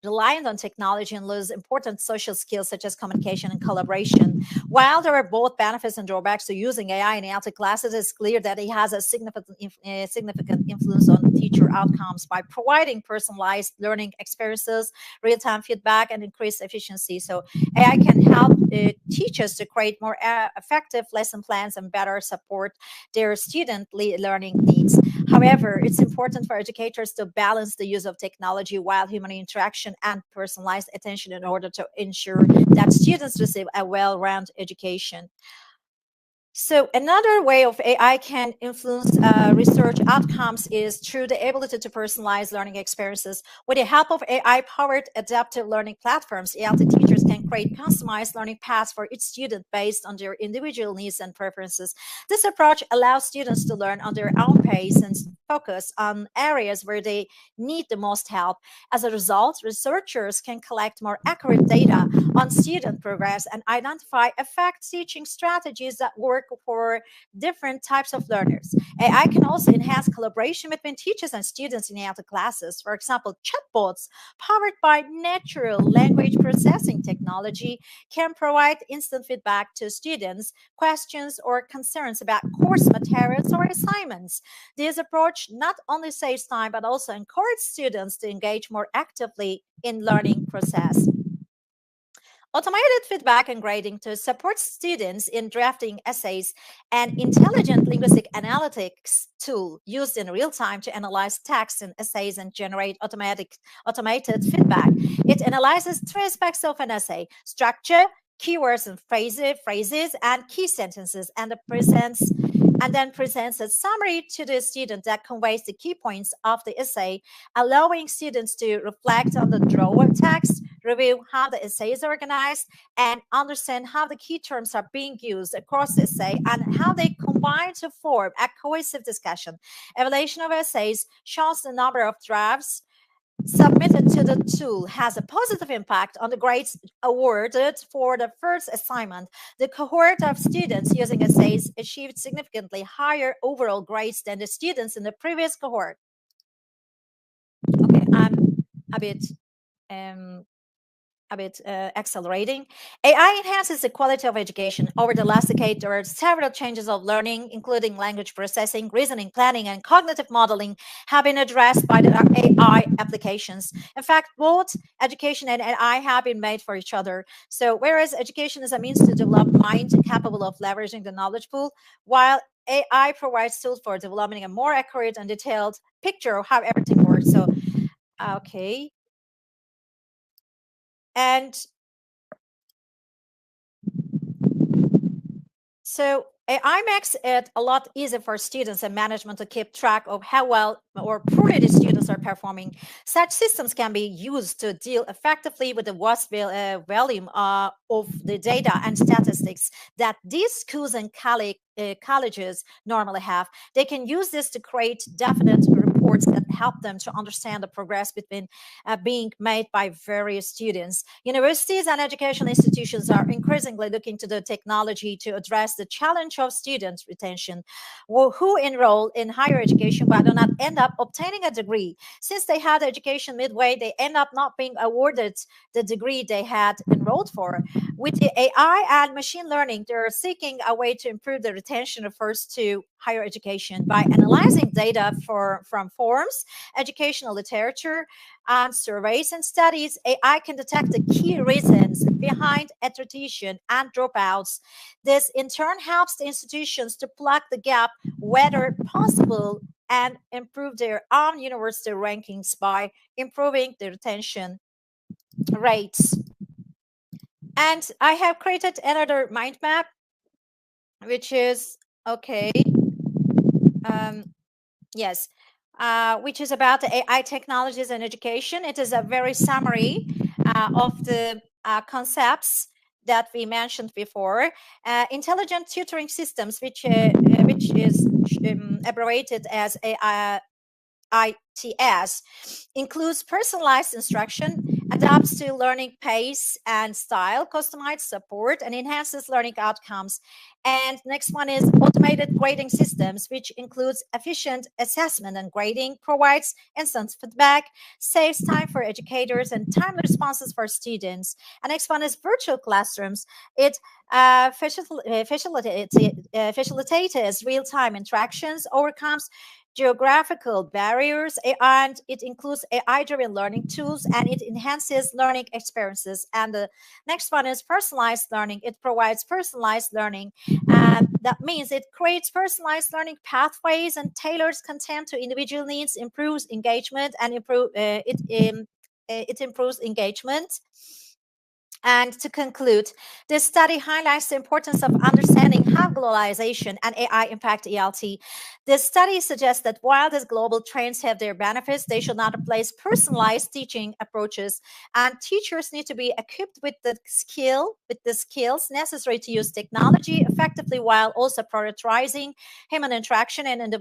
reliant on technology and lose important social skills such as communication and collaboration. While there are both benefits and drawbacks to using AI in ELT classes, it's clear that it has a significant influence on teacher outcomes by providing personalized learning experiences, real-time feedback, and increased efficiency. So AI can help teachers to create more effective lesson plans and better support their student learning needs. However, it's important for educators to balance the use of technology while human interaction and personalized attention in order to ensure that students receive a well-rounded education. So another way of AI can influence research outcomes is through the ability to personalize learning experiences. With the help of AI-powered adaptive learning platforms, ELT teachers can create customized learning paths for each student based on their individual needs and preferences. This approach allows students to learn on their own pace and focus on areas where they need the most help. As a result, researchers can collect more accurate data on student progress and identify effective teaching strategies that work for different types of learners. AI can also enhance collaboration between teachers and students in ELT classes. For example, chatbots powered by natural language processing technology can provide instant feedback to students, questions or concerns about course materials or assignments. This approach not only saves time, but also encourages students to engage more actively in learning process. Automated feedback and grading to support students in drafting essays, an intelligent linguistic analytics tool used in real time to analyze text and essays and generate automated feedback. It analyzes three aspects of an essay: structure, keywords and phrases, and key sentences, and then presents a summary to the student that conveys the key points of the essay, allowing students to reflect on the drawer text, review how the essay is organized, and understand how the key terms are being used across the essay and how they combine to form a cohesive discussion. Evaluation of essays shows the number of drafts submitted to the tool has a positive impact on the grades awarded for the first assignment. The cohort of students using essays achieved significantly higher overall grades than the students in the previous cohort. Okay, I'm a bit accelerating. AI enhances the quality of education. Over the last decade, there are several changes of learning, including language processing, reasoning, planning, and cognitive modeling have been addressed by the AI applications. In fact, both education and AI have been made for each other. So whereas education is a means to develop mind capable of leveraging the knowledge pool, while AI provides tools for developing a more accurate and detailed picture of how everything works. So, okay. And so AI makes it a lot easier for students and management to keep track of how well or poorly the students are performing. Such systems can be used to deal effectively with the vast volume of the data and statistics that these schools and colleges normally have. They can use this to create definite reports that help them to understand the progress between being made by various students. Universities and educational institutions are increasingly looking to the technology to address the challenge of student retention, who enroll in higher education but do not end up obtaining a degree. Since they had education midway, they end up not being awarded the degree they had enrolled for. With the AI and machine learning, they're seeking a way to improve the retention of first to higher education by analyzing data from forums, educational literature, and surveys and studies. AI can detect the key reasons behind attrition and dropouts. This in turn helps the institutions to plug the gap whether possible and improve their own university rankings by improving the retention rates. And I have created another mind map, which is okay. Yes, which is about the AI technologies and education. It is a very summary of the concepts that we mentioned before. Intelligent tutoring systems, which is abbreviated as ITS, includes personalized instruction, adapts to learning pace and style, customized support, and enhances learning outcomes. And next one is automated grading systems, which includes efficient assessment and grading, provides instant feedback, saves time for educators, and timely responses for students. And next one is virtual classrooms. It facilitates real-time interactions, overcomes geographical barriers, and it includes AI-driven learning tools, and it enhances learning experiences. And the next one is personalized learning. It provides personalized learning, and that means it creates personalized learning pathways and tailors content to individual needs, improves engagement, and it improves engagement. And to conclude, this study highlights the importance of understanding how globalization and AI impact ELT. This study suggests that while these global trends have their benefits, they should not replace personalized teaching approaches. And teachers need to be equipped with the skills necessary to use technology effectively, while also prioritizing human interaction and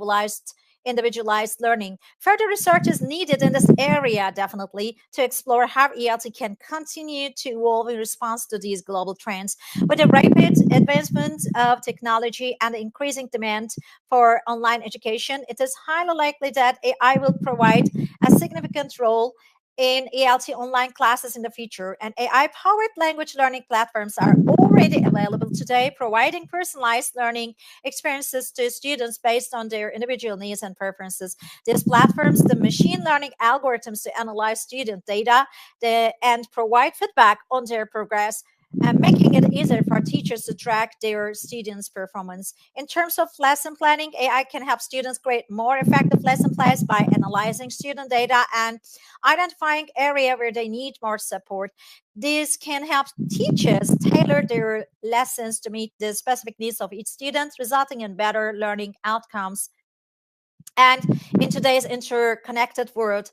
individualized learning. Further research is needed in this area, definitely, to explore how ELT can continue to evolve in response to these global trends. With the rapid advancement of technology and the increasing demand for online education, it is highly likely that AI will provide a significant role in ELT online classes in the future. And AI-powered language learning platforms are already available today, providing personalized learning experiences to students based on their individual needs and preferences. These platforms, the machine learning algorithms to analyze student data and provide feedback on their progress, making it easier for teachers to track their students' performance. In terms of lesson planning, AI can help students create more effective lesson plans by analyzing student data and identifying areas where they need more support. This can help teachers tailor their lessons to meet the specific needs of each student, resulting in better learning outcomes. And in today's interconnected world,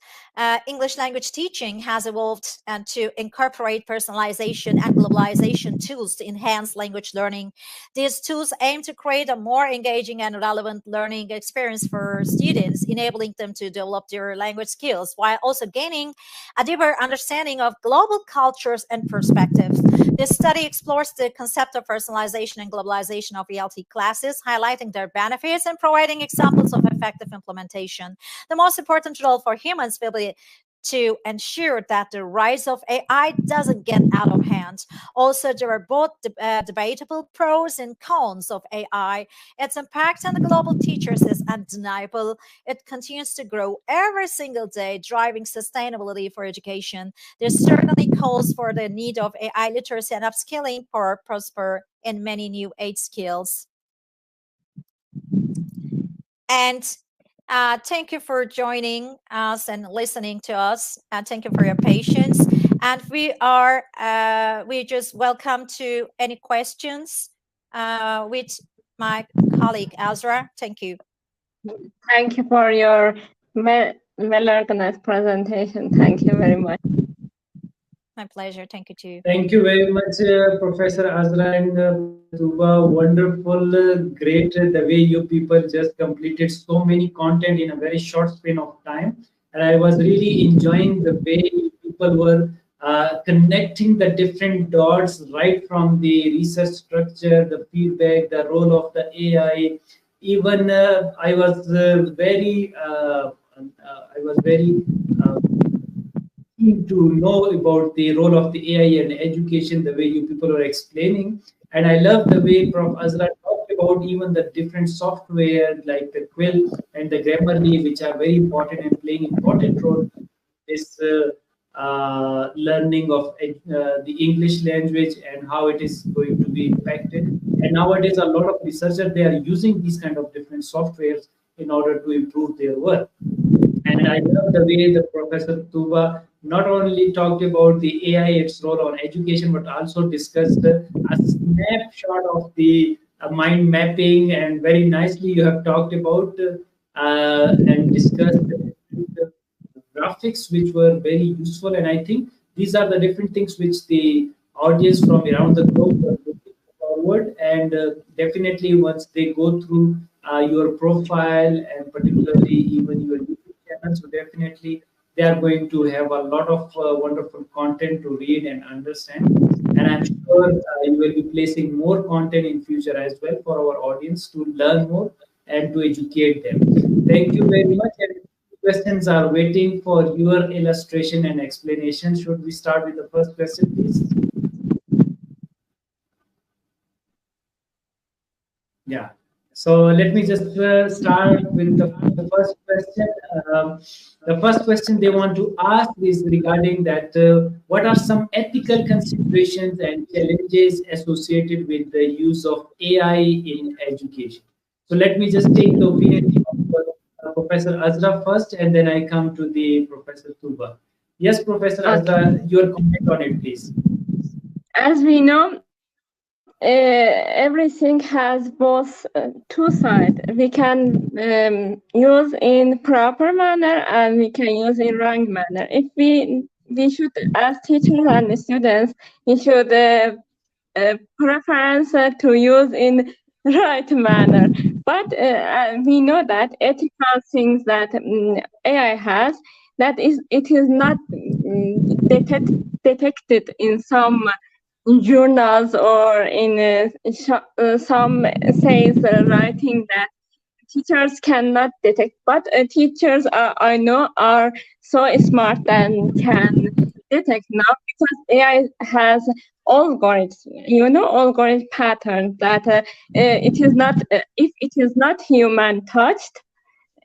English language teaching has evolved to incorporate personalization and globalization tools to enhance language learning. These tools aim to create a more engaging and relevant learning experience for students, enabling them to develop their language skills while also gaining a deeper understanding of global cultures and perspectives. This study explores the concept of personalization and globalization of ELT classes, highlighting their benefits and providing examples of effective implementation. The most important role for humans will be to ensure that the rise of AI doesn't get out of hand. Also, there are both debatable pros and cons of AI. Its impact on the global teachers is undeniable. It continues to grow every single day, driving sustainability for education. There certainly calls for the need of AI literacy and upskilling for prosper in many new age skills. And thank you for joining us and listening to us. And thank you for your patience. And we just welcome to any questions with my colleague Azra. Thank you. Thank you for your well-organized presentation. Thank you very much. My pleasure. Thank you too. Thank you very much, Professor Azra and Tuba. Wonderful, great the way you people just completed so many content in a very short span of time. And I was really enjoying the way people were connecting the different dots right from the research structure, the feedback, the role of the AI. Even I was very keen to know about the role of the AI and education, the way you people are explaining. And I love the way Prof. Azra talked about even the different software like the Quill and the Grammarly, which are very important and playing important role in this learning of the English language and how it is going to be impacted. And nowadays, a lot of researchers, they are using these kind of different softwares in order to improve their work. And I love the way the Professor Tuba not only talked about the AI, its role on education, but also discussed a snapshot of the mind mapping. And very nicely, you have talked about and discussed the graphics, which were very useful. And I think these are the different things which the audience from around the globe are looking forward. And definitely, once they go through your profile and particularly even your YouTube channel, pattern. So definitely they are going to have a lot of wonderful content to read and understand. And I'm sure you will be placing more content in future as well for our audience to learn more and to educate them. Thank you very much. And questions are waiting for your illustration and explanation. Should we start with the first question, please? Yeah. So let me just start with the first question. The first question they want to ask is regarding that what are some ethical considerations and challenges associated with the use of AI in education? So let me just take the opinion of Professor Azra first, and then I come to the Professor Tuba. Yes, Professor Azra, your comment on it, please. As we know, everything has both two sides. We can use in proper manner and we can use in wrong manner. If we should, as teachers and students, we should preference to use in right manner. But we know that ethical things that AI has, that is, it is not detected in some journals or in some says writing that teachers cannot detect, but teachers I know are so smart and can detect now because AI has algorithms, algorithm pattern that it is not if it is not human touched,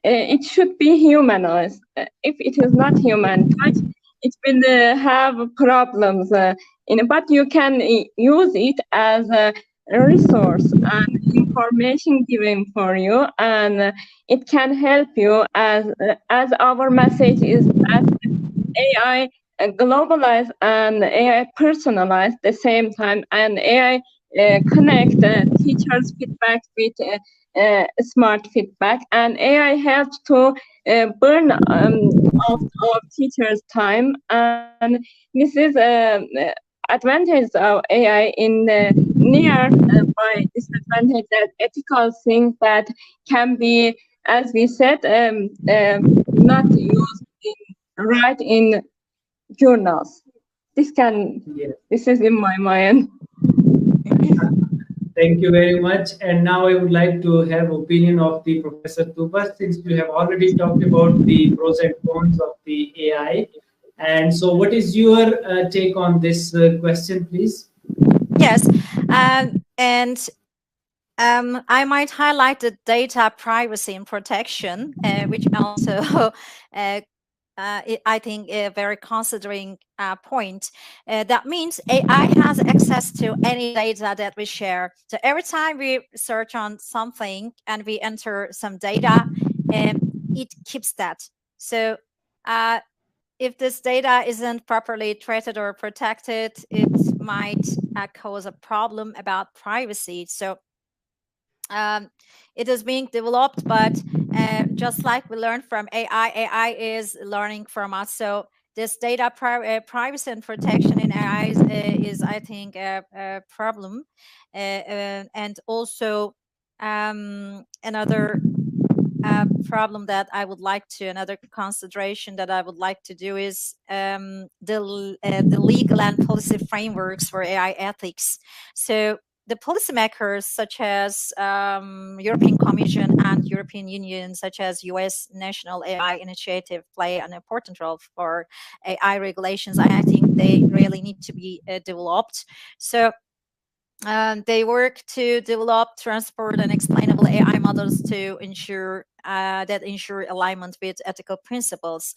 it should be humanized. If it is not human touched, it will have problems but you can use it as a resource and information given for you, and it can help you as our message is that AI globalize and AI personalize the same time, and AI connect teachers' feedback with smart feedback, and AI helps to burn of teachers' time, and this is advantage of AI in near by disadvantage that ethical things that can be, as we said, not used right in journals. This is in my mind. Thank you very much. And now I would like to have opinion of the Professor Tuba, since you have already talked about the pros and cons of the AI. And so what is your take on this question, please? Yes, and I might highlight the data privacy and protection, which also I think a very considering point. That means AI has access to any data that we share. So every time we search on something and we enter some data, it keeps that. So if this data isn't properly treated or protected, it might cause a problem about privacy. So it is being developed, but just like we learned from AI is learning from us. So this data privacy and protection in AI is I think, a problem. And also another problem that I would like to, another consideration that I would like to do is the legal and policy frameworks for AI ethics. So the policymakers, such as European Commission and European Union, such as US National AI Initiative, play an important role for AI regulations. I think they really need to be developed. So they work to develop, transport, and explainable AI models to ensure ensure alignment with ethical principles.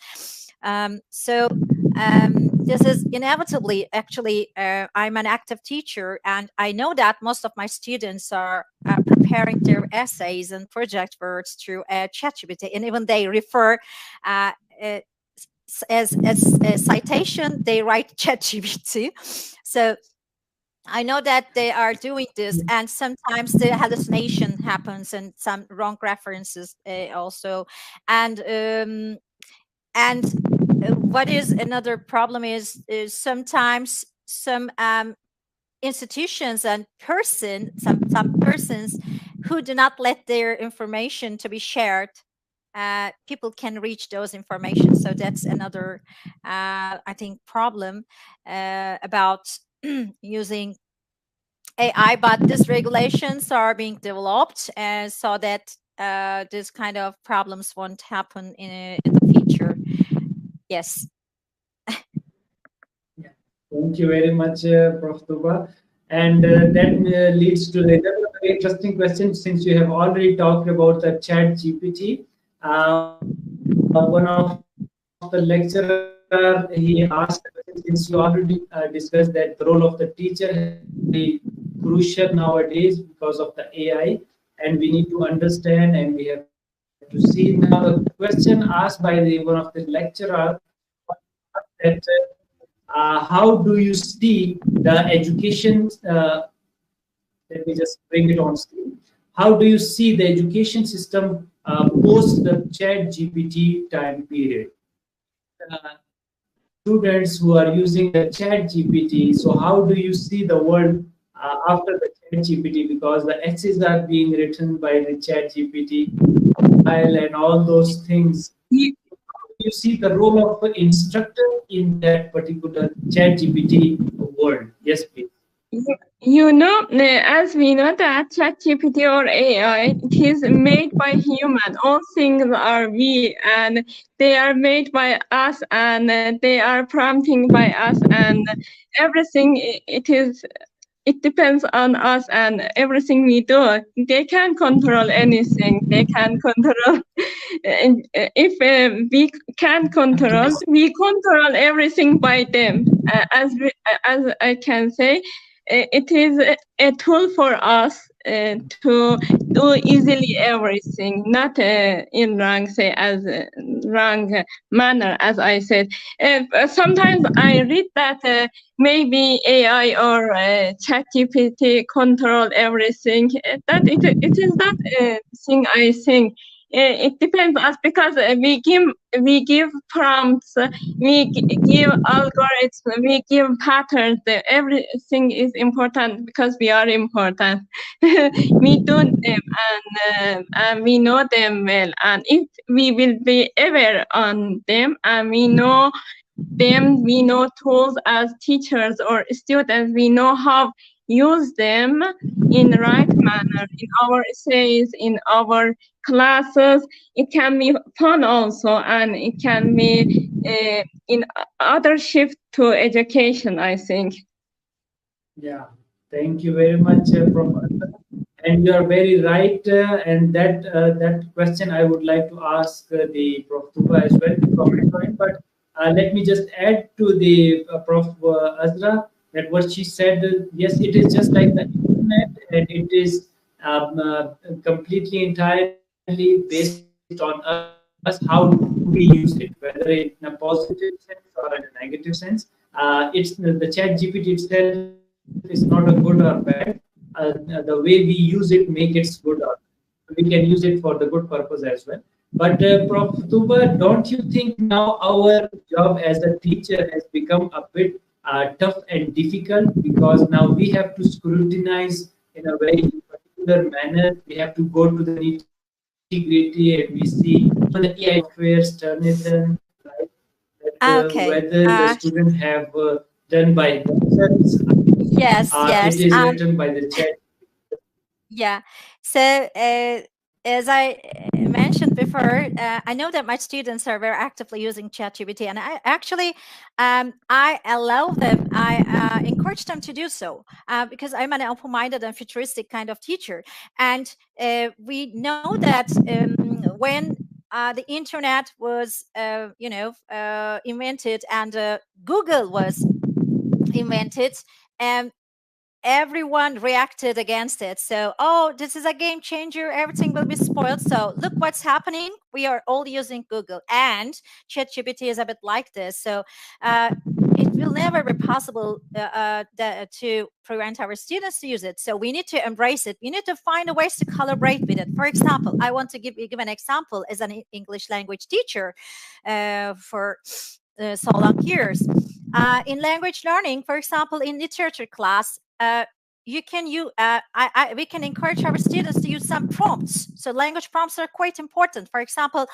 This is inevitably, actually, I'm an active teacher, and I know that most of my students are preparing their essays and project works through ChatGPT, and even they refer as a citation, they write ChatGPT. So I know that they are doing this, and sometimes the hallucination happens and some wrong references also. And what is another problem is sometimes some institutions and some persons who do not let their information to be shared people can reach those information. So that's another, I think, problem about using AI. But these regulations are being developed so that this kind of problems won't happen in the future. Yes. Yeah. Thank you very much, Prof. Tuba. And that leads to another very interesting question. Since you have already talked about the Chat GPT, one of the lecturer, he asked, since you already discussed that the role of the teacher has very crucial nowadays because of the AI, and we need to understand and we have to see. Now, the question asked by one of the lecturer that how do you see the education? Let me just bring it on screen. How do you see the education system post the Chat GPT time period? Students who are using the Chat GPT. So how do you see the world after the Chat GPT? Because the essays are being written by the Chat GPT, and all those things. You see the role of an instructor in that particular Chat GPT world? Yes, please. You know, as we know that ChatGPT or AI, it is made by human. All things are we, and they are made by us, and they are prompting by us, and everything. It depends on us and everything we do. They can control anything. They can control. If we can control, we control everything by them. As I can say, it is a tool for us to do easily everything, not in wrong, say as wrong manner, as I said. Sometimes I read that maybe AI or ChatGPT control everything. That it is not a thing I think. It depends us because we give prompts, we give algorithms, we give patterns. Everything is important because we are important. We do them and we know them well. And if we will be aware on them and we know them, we know tools as teachers or students, we know how use them in the right manner in our essays, in our classes. It can be fun also, and it can be in other shift to education, I think. Yeah, thank you very much, Prof. And you are very right. And that question I would like to ask the Prof. Tuba as well to comment on it. But let me just add to the Prof. Azra that what she said. Yes, it is just like the internet, and it is completely entirely based on us. How do we use it, whether in a positive sense or in a negative sense? The Chat GPT itself is not a good or bad. The way we use it make it good, or we can use it for the good purpose as well. But Prof. Tuba, don't you think now our job as a teacher has become a bit tough and difficult, because now we have to scrutinize in a very particular manner. We have to go to the nitty gritty, and we see the AI softwares, Turnitin, right? That, Okay. whether the student have done by themselves, Yes, it yes. is written by the chat. Yeah. So as I mentioned before, I know that my students are very actively using ChatGPT, and I actually I allow them, I encourage them to do so because I'm an open-minded and futuristic kind of teacher, and we know that when the internet was, invented, and Google was invented, and everyone reacted against it. So, oh, this is a game changer. Everything will be spoiled. So look what's happening. We are all using Google, and ChatGPT is a bit like this. So it will never be possible to prevent our students to use it. So we need to embrace it. We need to find a ways to collaborate with it. For example, I want to give an example as an English language teacher for so long years. In language learning, for example, in literature class, we can encourage our students to use some prompts. So language prompts are quite important. For example,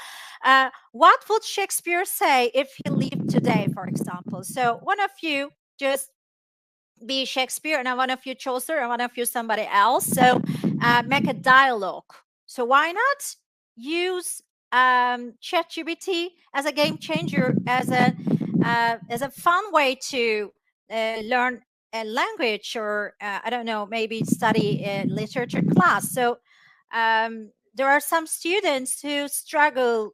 what would Shakespeare say if he lived today, for example? So one of you just be Shakespeare, and one of you Chaucer, and one of you somebody else. So make a dialogue. So why not use ChatGPT as a game changer, as a fun way to learn a language, or I don't know, maybe study a literature class. So there are some students who struggle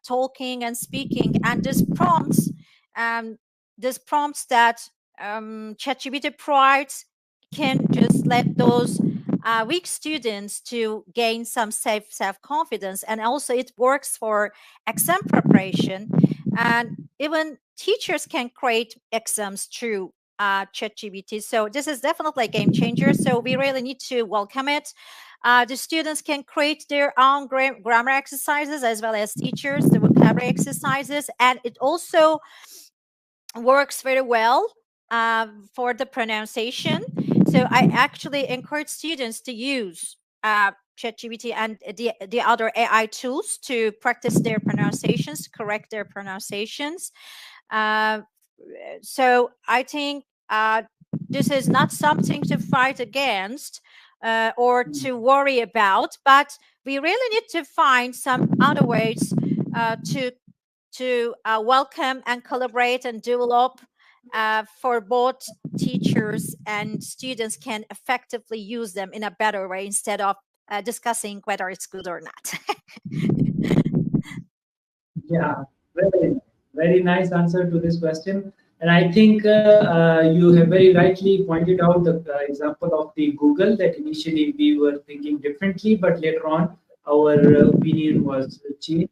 talking and speaking, and these prompts that ChatGPT provides can just let those weak students to gain some self-confidence. And also it works for exam preparation, and even teachers can create exams through ChatGPT. So this is definitely a game changer. So we really need to welcome it. The students can create their own grammar exercises, as well as teachers, the vocabulary exercises, and it also works very well for the pronunciation. So I actually encourage students to use ChatGPT and the other AI tools to practice their pronunciations, correct their pronunciations. So I think this is not something to fight against or to worry about, but we really need to find some other ways to welcome and collaborate and develop for both teachers and students can effectively use them in a better way, instead of discussing whether it's good or not. Yeah, very nice answer to this question. And I think you have very rightly pointed out the example of the Google, that initially we were thinking differently, but later on our opinion was changed.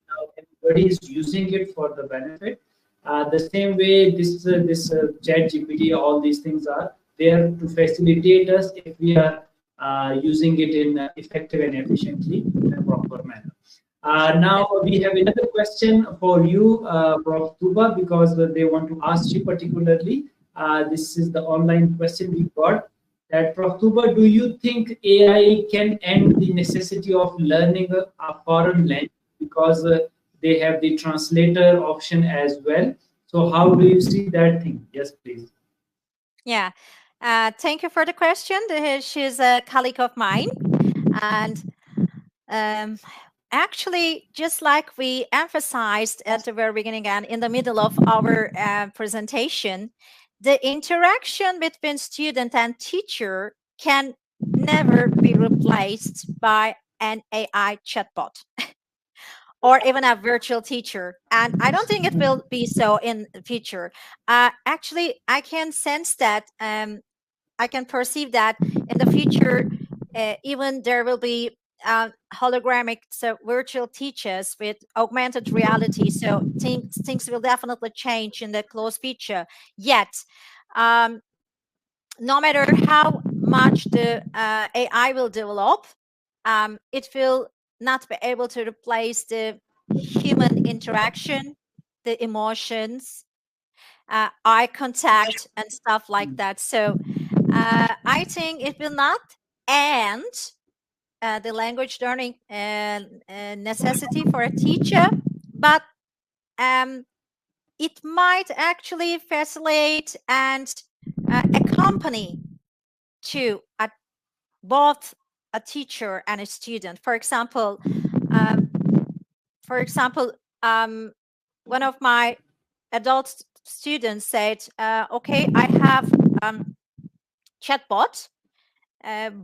Now everybody is using it for the benefit. The same way this Chat GPT, all these things are there to facilitate us if we are using it in effective and efficiently in a proper manner. Now we have another question for you, Prof. Tuba, because they want to ask you particularly. This is the online question we got. That Prof. Tuba, do you think AI can end the necessity of learning a foreign language, because they have the translator option as well? So how do you see that thing? Yes, please. Yeah. Thank you for the question. She's a colleague of mine, and actually, just like we emphasized at the very beginning and in the middle of our presentation, the interaction between student and teacher can never be replaced by an AI chatbot or even a virtual teacher. And I don't think it will be so in the future. Actually, I can sense that, I can perceive that in the future, even there will be hologramic, so virtual teachers with augmented reality. So things will definitely change in the close future. Yet, no matter how much the AI will develop, it will not be able to replace the human interaction, the emotions, eye contact, and stuff like that. So I think it will not end the language learning necessity for a teacher, but it might actually facilitate and accompany to both a teacher and a student. For example, one of my adult students said, okay, I have chatbot,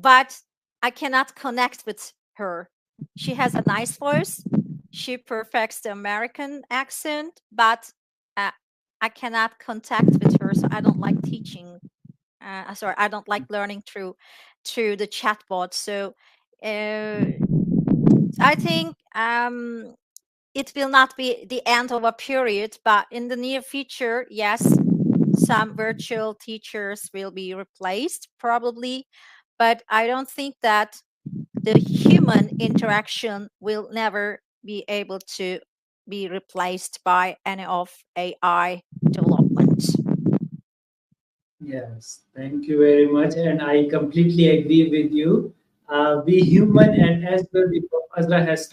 but I cannot connect with her. She has a nice voice. She perfects the American accent, but I cannot contact with her, so I don't like teaching. Sorry, I don't like learning through the chatbot. So I think it will not be the end of a period, but in the near future, yes, some virtual teachers will be replaced probably, but I don't think that the human interaction will never be able to be replaced by any of AI development. Yes, thank you very much, and I completely agree with you. We human, and as well, the Prof. Azra has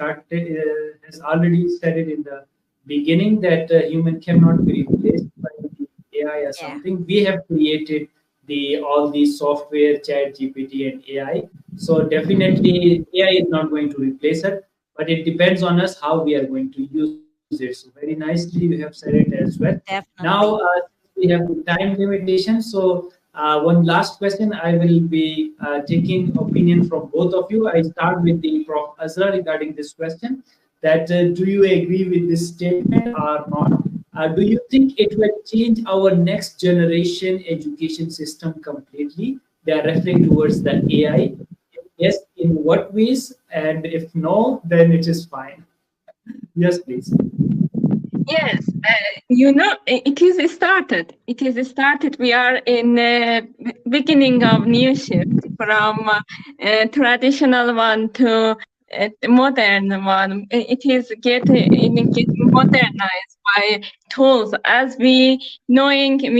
already said it in the beginning that human cannot be replaced by the AI or Yeah, something. We have created the all the software, Chat GPT, and AI. So definitely, AI is not going to replace it, but it depends on us how we are going to use it. So very nicely, you have said it as well. Now, definitely. we have the time limitation. So, one last question. I will be taking opinion from both of you. I start with the Prof. Azra regarding this question. That do you agree with this statement or not? Do you think it will change our next generation education system completely? They are referring towards the AI. If yes, in what ways? And if no, then it is fine. Yes, please. Yes, you know, it is started. It is started. We are in beginning of new shift from traditional one to modern one. It is getting modernized by tools. As we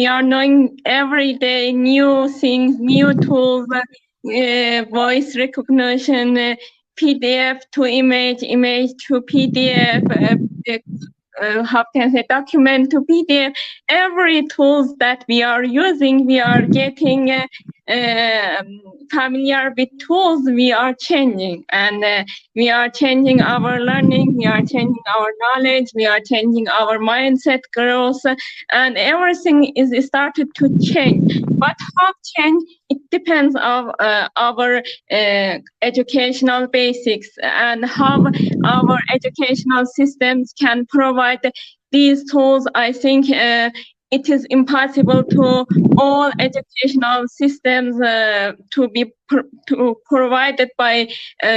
are knowing every day new things, new tools, voice recognition. PDF to image, image to PDF, how can I say, document to PDF. Every tools that we are using, we are getting familiar with tools. We are changing, and we are changing our learning. We are changing our knowledge. We are changing our mindset growth, and everything is started to change. But how change? It depends of our educational basics and how our educational systems can provide these tools. I think it is impossible to all educational systems to provided by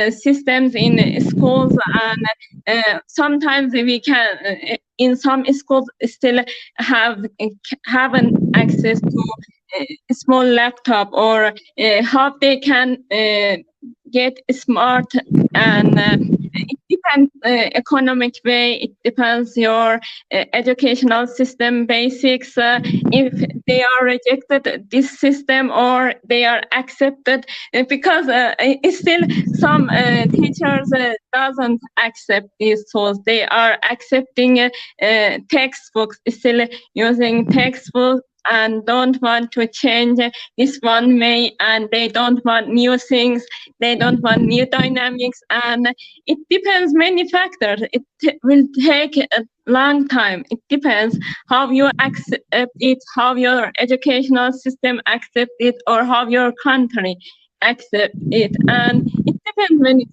systems in schools, and sometimes we can in some schools still have an access to a small laptop, or how they can get smart, and it depends economic way. It depends your educational system basics, if they are rejected this system or they are accepted, because still some teachers doesn't accept these tools. They are accepting textbooks, still using textbooks, and don't want to change this one way, and they don't want new things, they don't want new dynamics, and it depends many factors. It will take a long time. It depends how you accept it, how your educational system accept it, or how your country accept it, and it depends many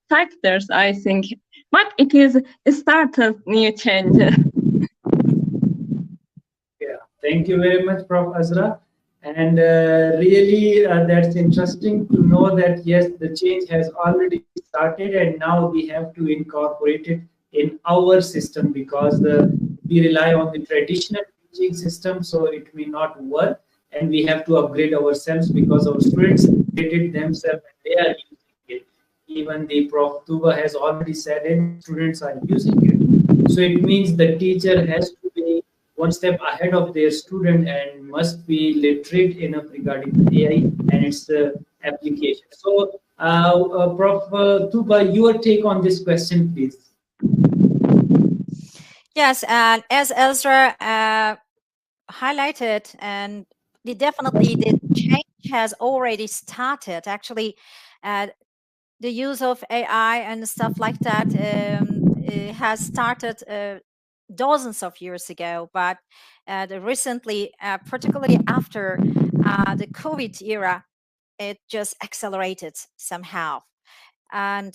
factors, I think. But it is a start of new change. Yeah, thank you very much, Prof. Azra. And really, that's interesting to know that yes, the change has already started, and now we have to incorporate it in our system because we rely on the traditional teaching system, so it may not work, and we have to upgrade ourselves because our students upgraded themselves and they are using it. Even the Prof. Tuba has already said it, students are using it. So it means the teacher has to be one step ahead of their student and must be literate enough regarding the AI and its application. So, Prof. Tuba, your take on this question, please. Yes, and as Ezra highlighted, and definitely the change has already started. Actually, the use of AI and stuff like that has started dozens of years ago, but recently, particularly after the COVID era, it just accelerated somehow, and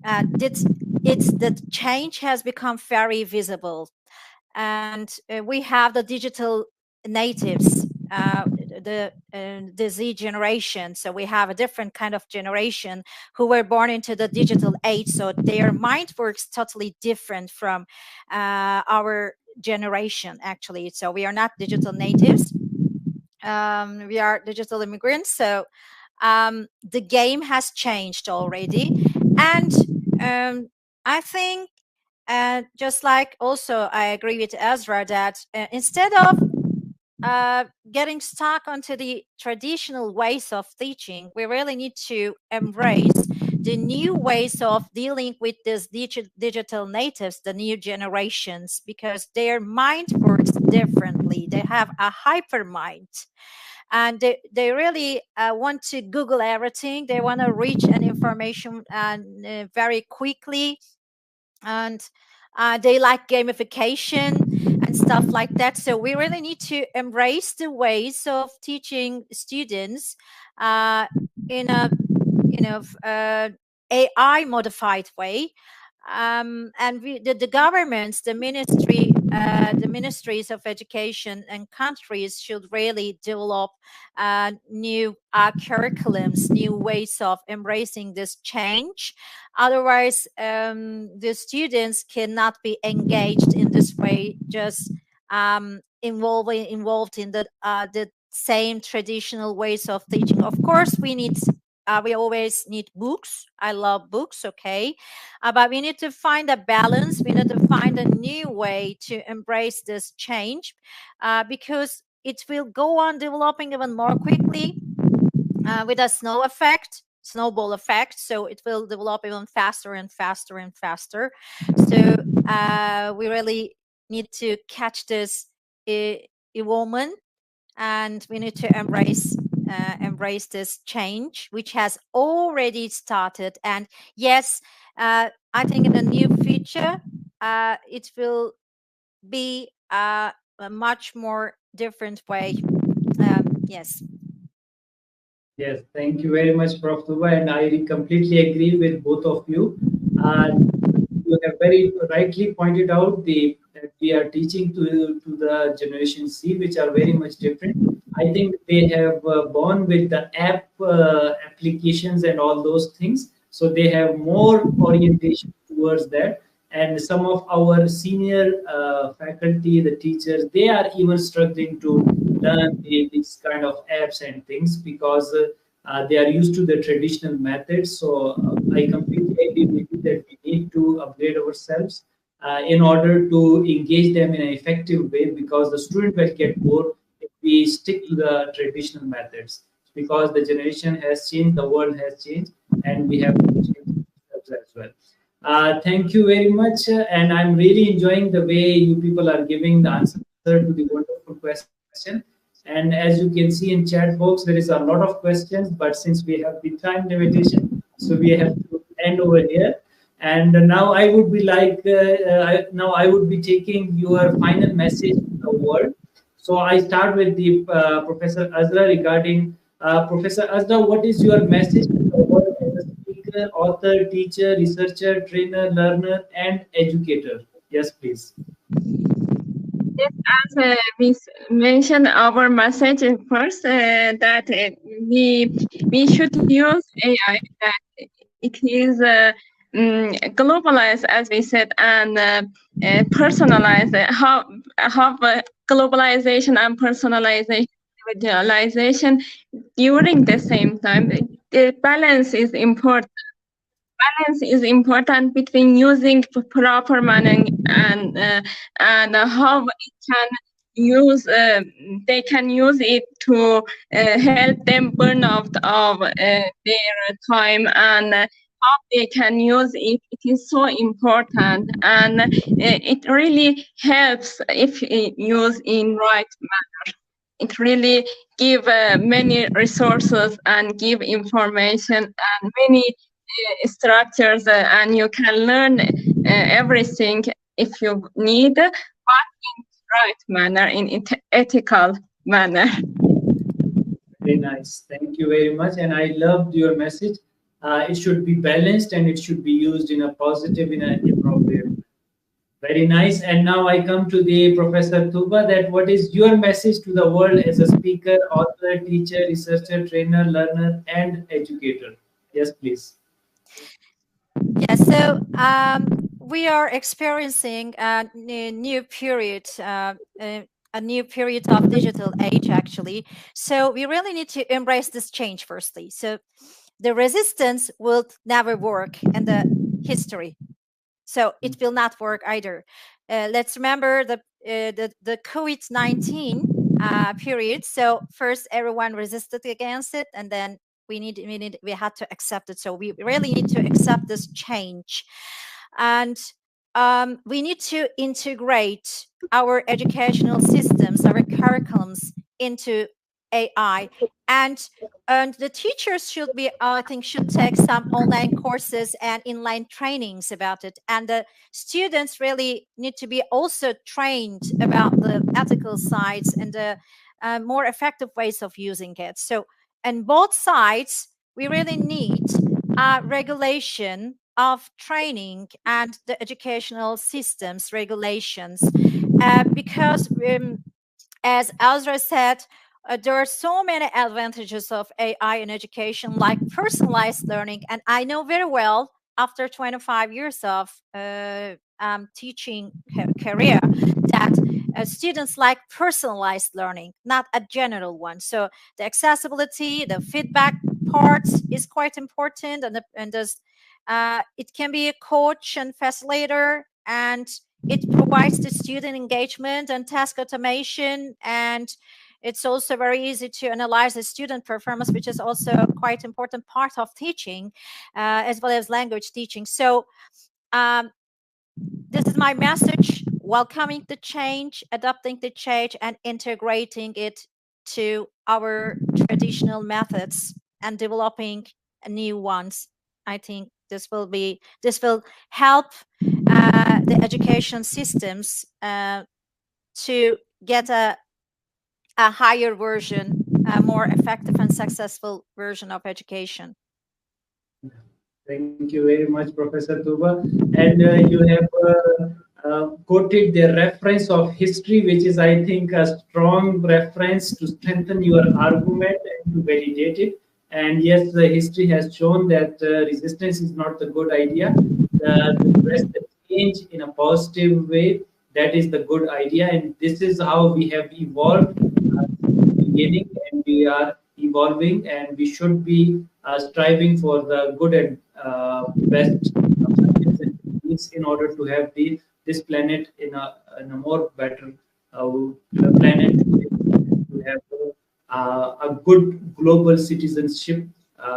the change has become very visible, and we have the digital natives, the Z generation. So we have a different kind of generation who were born into the digital age. So their mind works totally different from our generation, actually. So we are not digital natives. We are digital immigrants. So the game has changed already. And I think, just like also I agree with Ezra that instead of getting stuck onto the traditional ways of teaching, we really need to embrace the new ways of dealing with these digital natives, the new generations, because their mind works differently. They have a hyper mind, and they really want to Google everything. They want to reach an information very quickly, and they like gamification and stuff like that. So we really need to embrace the ways of teaching students in a AI modified way. And the governments, the ministries of education and countries should really develop new curriculums, new ways of embracing this change. Otherwise, the students cannot be engaged in this way, just involved in the same traditional ways of teaching. Of course, we always need books. I love books, okay? But we need to find a balance. We need to find a new way to embrace this change because it will go on developing even more quickly with a snowball effect. So it will develop even faster and faster and faster. So we really need to catch this evolvement, and we need to embrace this change, which has already started. And yes, I think in the near future, it will be a much more different way. Yes. Yes, thank you very much, Prof. Tuba, and I completely agree with both of you. You have very rightly pointed out that we are teaching to the Generation C, which are very much different. I think they have born with the applications and all those things, so they have more orientation towards that. And some of our senior faculty, the teachers, they are even struggling to learn these kind of apps and things because they are used to the traditional methods. So I completely agree with you that we need to upgrade ourselves in order to engage them in an effective way, because the student will get bored if we stick to the traditional methods, because the generation has changed, the world has changed, and we have to change ourselves as well. Thank you very much, and I'm really enjoying the way you people are giving the answer to the wonderful question. And as you can see in chat box, there is a lot of questions, but since we have the time limitation, so we have to end over here. And now I would be now I would be taking your final message to the world. So I start with the Professor Azra regarding Professor Azra. What is your message to the world as a speaker, author, teacher, researcher, trainer, learner, and educator? Yes, please. Yes, as we mentioned our message first, that we should use AI, that it is globalized, as we said, and personalized. How globalization and personalization, individualization during the same time. The balance is important. Balance is important between using proper manner and how it can use they can use it to help them burn out of their time, and how they can use it. It is so important, and it really helps if used in right manner. It really give many resources and give information and many structures, and you can learn everything if you need, but in right manner, in ethical manner. Very nice. Thank you very much. And I loved your message. It should be balanced and it should be used in a positive, in an appropriate way. Very nice. And now I come to the Professor Tuba, that what is your message to the world as a speaker, author, teacher, researcher, trainer, learner, and educator? Yes, please. Yeah, so we are experiencing a new period, a new period of digital age, actually. So we really need to embrace this change firstly. So the resistance will never work in the history. So it will not work either. Let's remember the COVID-19 period. So first, everyone resisted against it, and then we had to accept it. So we really need to accept this change, and we need to integrate our educational systems, our curriculums into AI, and the teachers should be, I think, should take some online courses and inline trainings about it, and the students really need to be also trained about the ethical sides and the more effective ways of using it. So, on both sides, we really need regulation of training and the educational systems regulations, because as Azra said, there are so many advantages of AI in education, like personalized learning. And I know very well, after 25 years of teaching career, that students like personalized learning, not a general one. So the accessibility, the feedback part is quite important, and it can be a coach and facilitator, and it provides the student engagement and task automation, and it's also very easy to analyze the student performance, which is also quite important part of teaching, as well as language teaching. So this is my message: welcoming the change, adopting the change, and integrating it to our traditional methods and developing new ones. I think this will help the education systems to get a higher version, a more effective and successful version of education. Thank you very much, Professor Tuba. And you have quoted the reference of history, which is, I think, a strong reference to strengthen your argument and to validate it. And yes, the history has shown that resistance is not the good idea. To press the change in a positive way, that is the good idea. And this is how we have evolved beginning, and we are evolving, and we should be striving for the good and best in order to have this planet in a more better planet, to have a good global citizenship.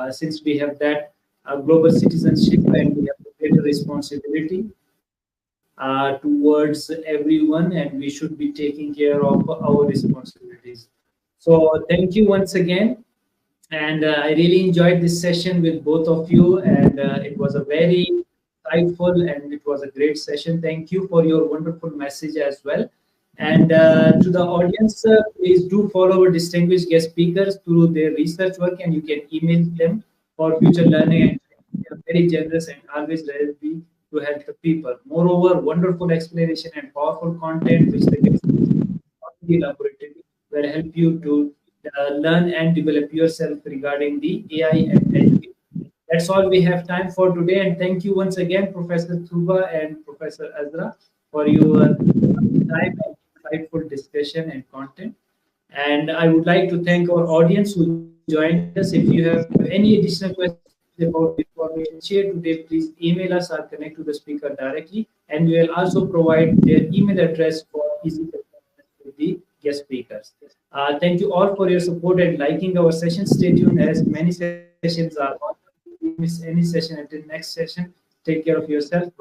Since we have that global citizenship, and we have a greater responsibility towards everyone, and we should be taking care of our responsibilities. So thank you once again, and I really enjoyed this session with both of you, and it was a very insightful and it was a great session. Thank you for your wonderful message as well. And to the audience, please do follow our distinguished guest speakers through their research work, and you can email them for future learning. And they are very generous and always ready to help the people. Moreover, wonderful explanation and powerful content which the guests elaborated will help you to learn and develop yourself regarding the AI and education. That's all we have time for today. And thank you once again, Professor Tuba and Professor Azra, for your time and insightful discussion and content. And I would like to thank our audience who joined us. If you have any additional questions about the information shared today, please email us or connect to the speaker directly. And we will also provide their email address for easy communication with the guest speakers. Thank you all for your support and liking our session. Stay tuned, as many sessions are on. If you miss any session until next session, take care of yourself. Bye.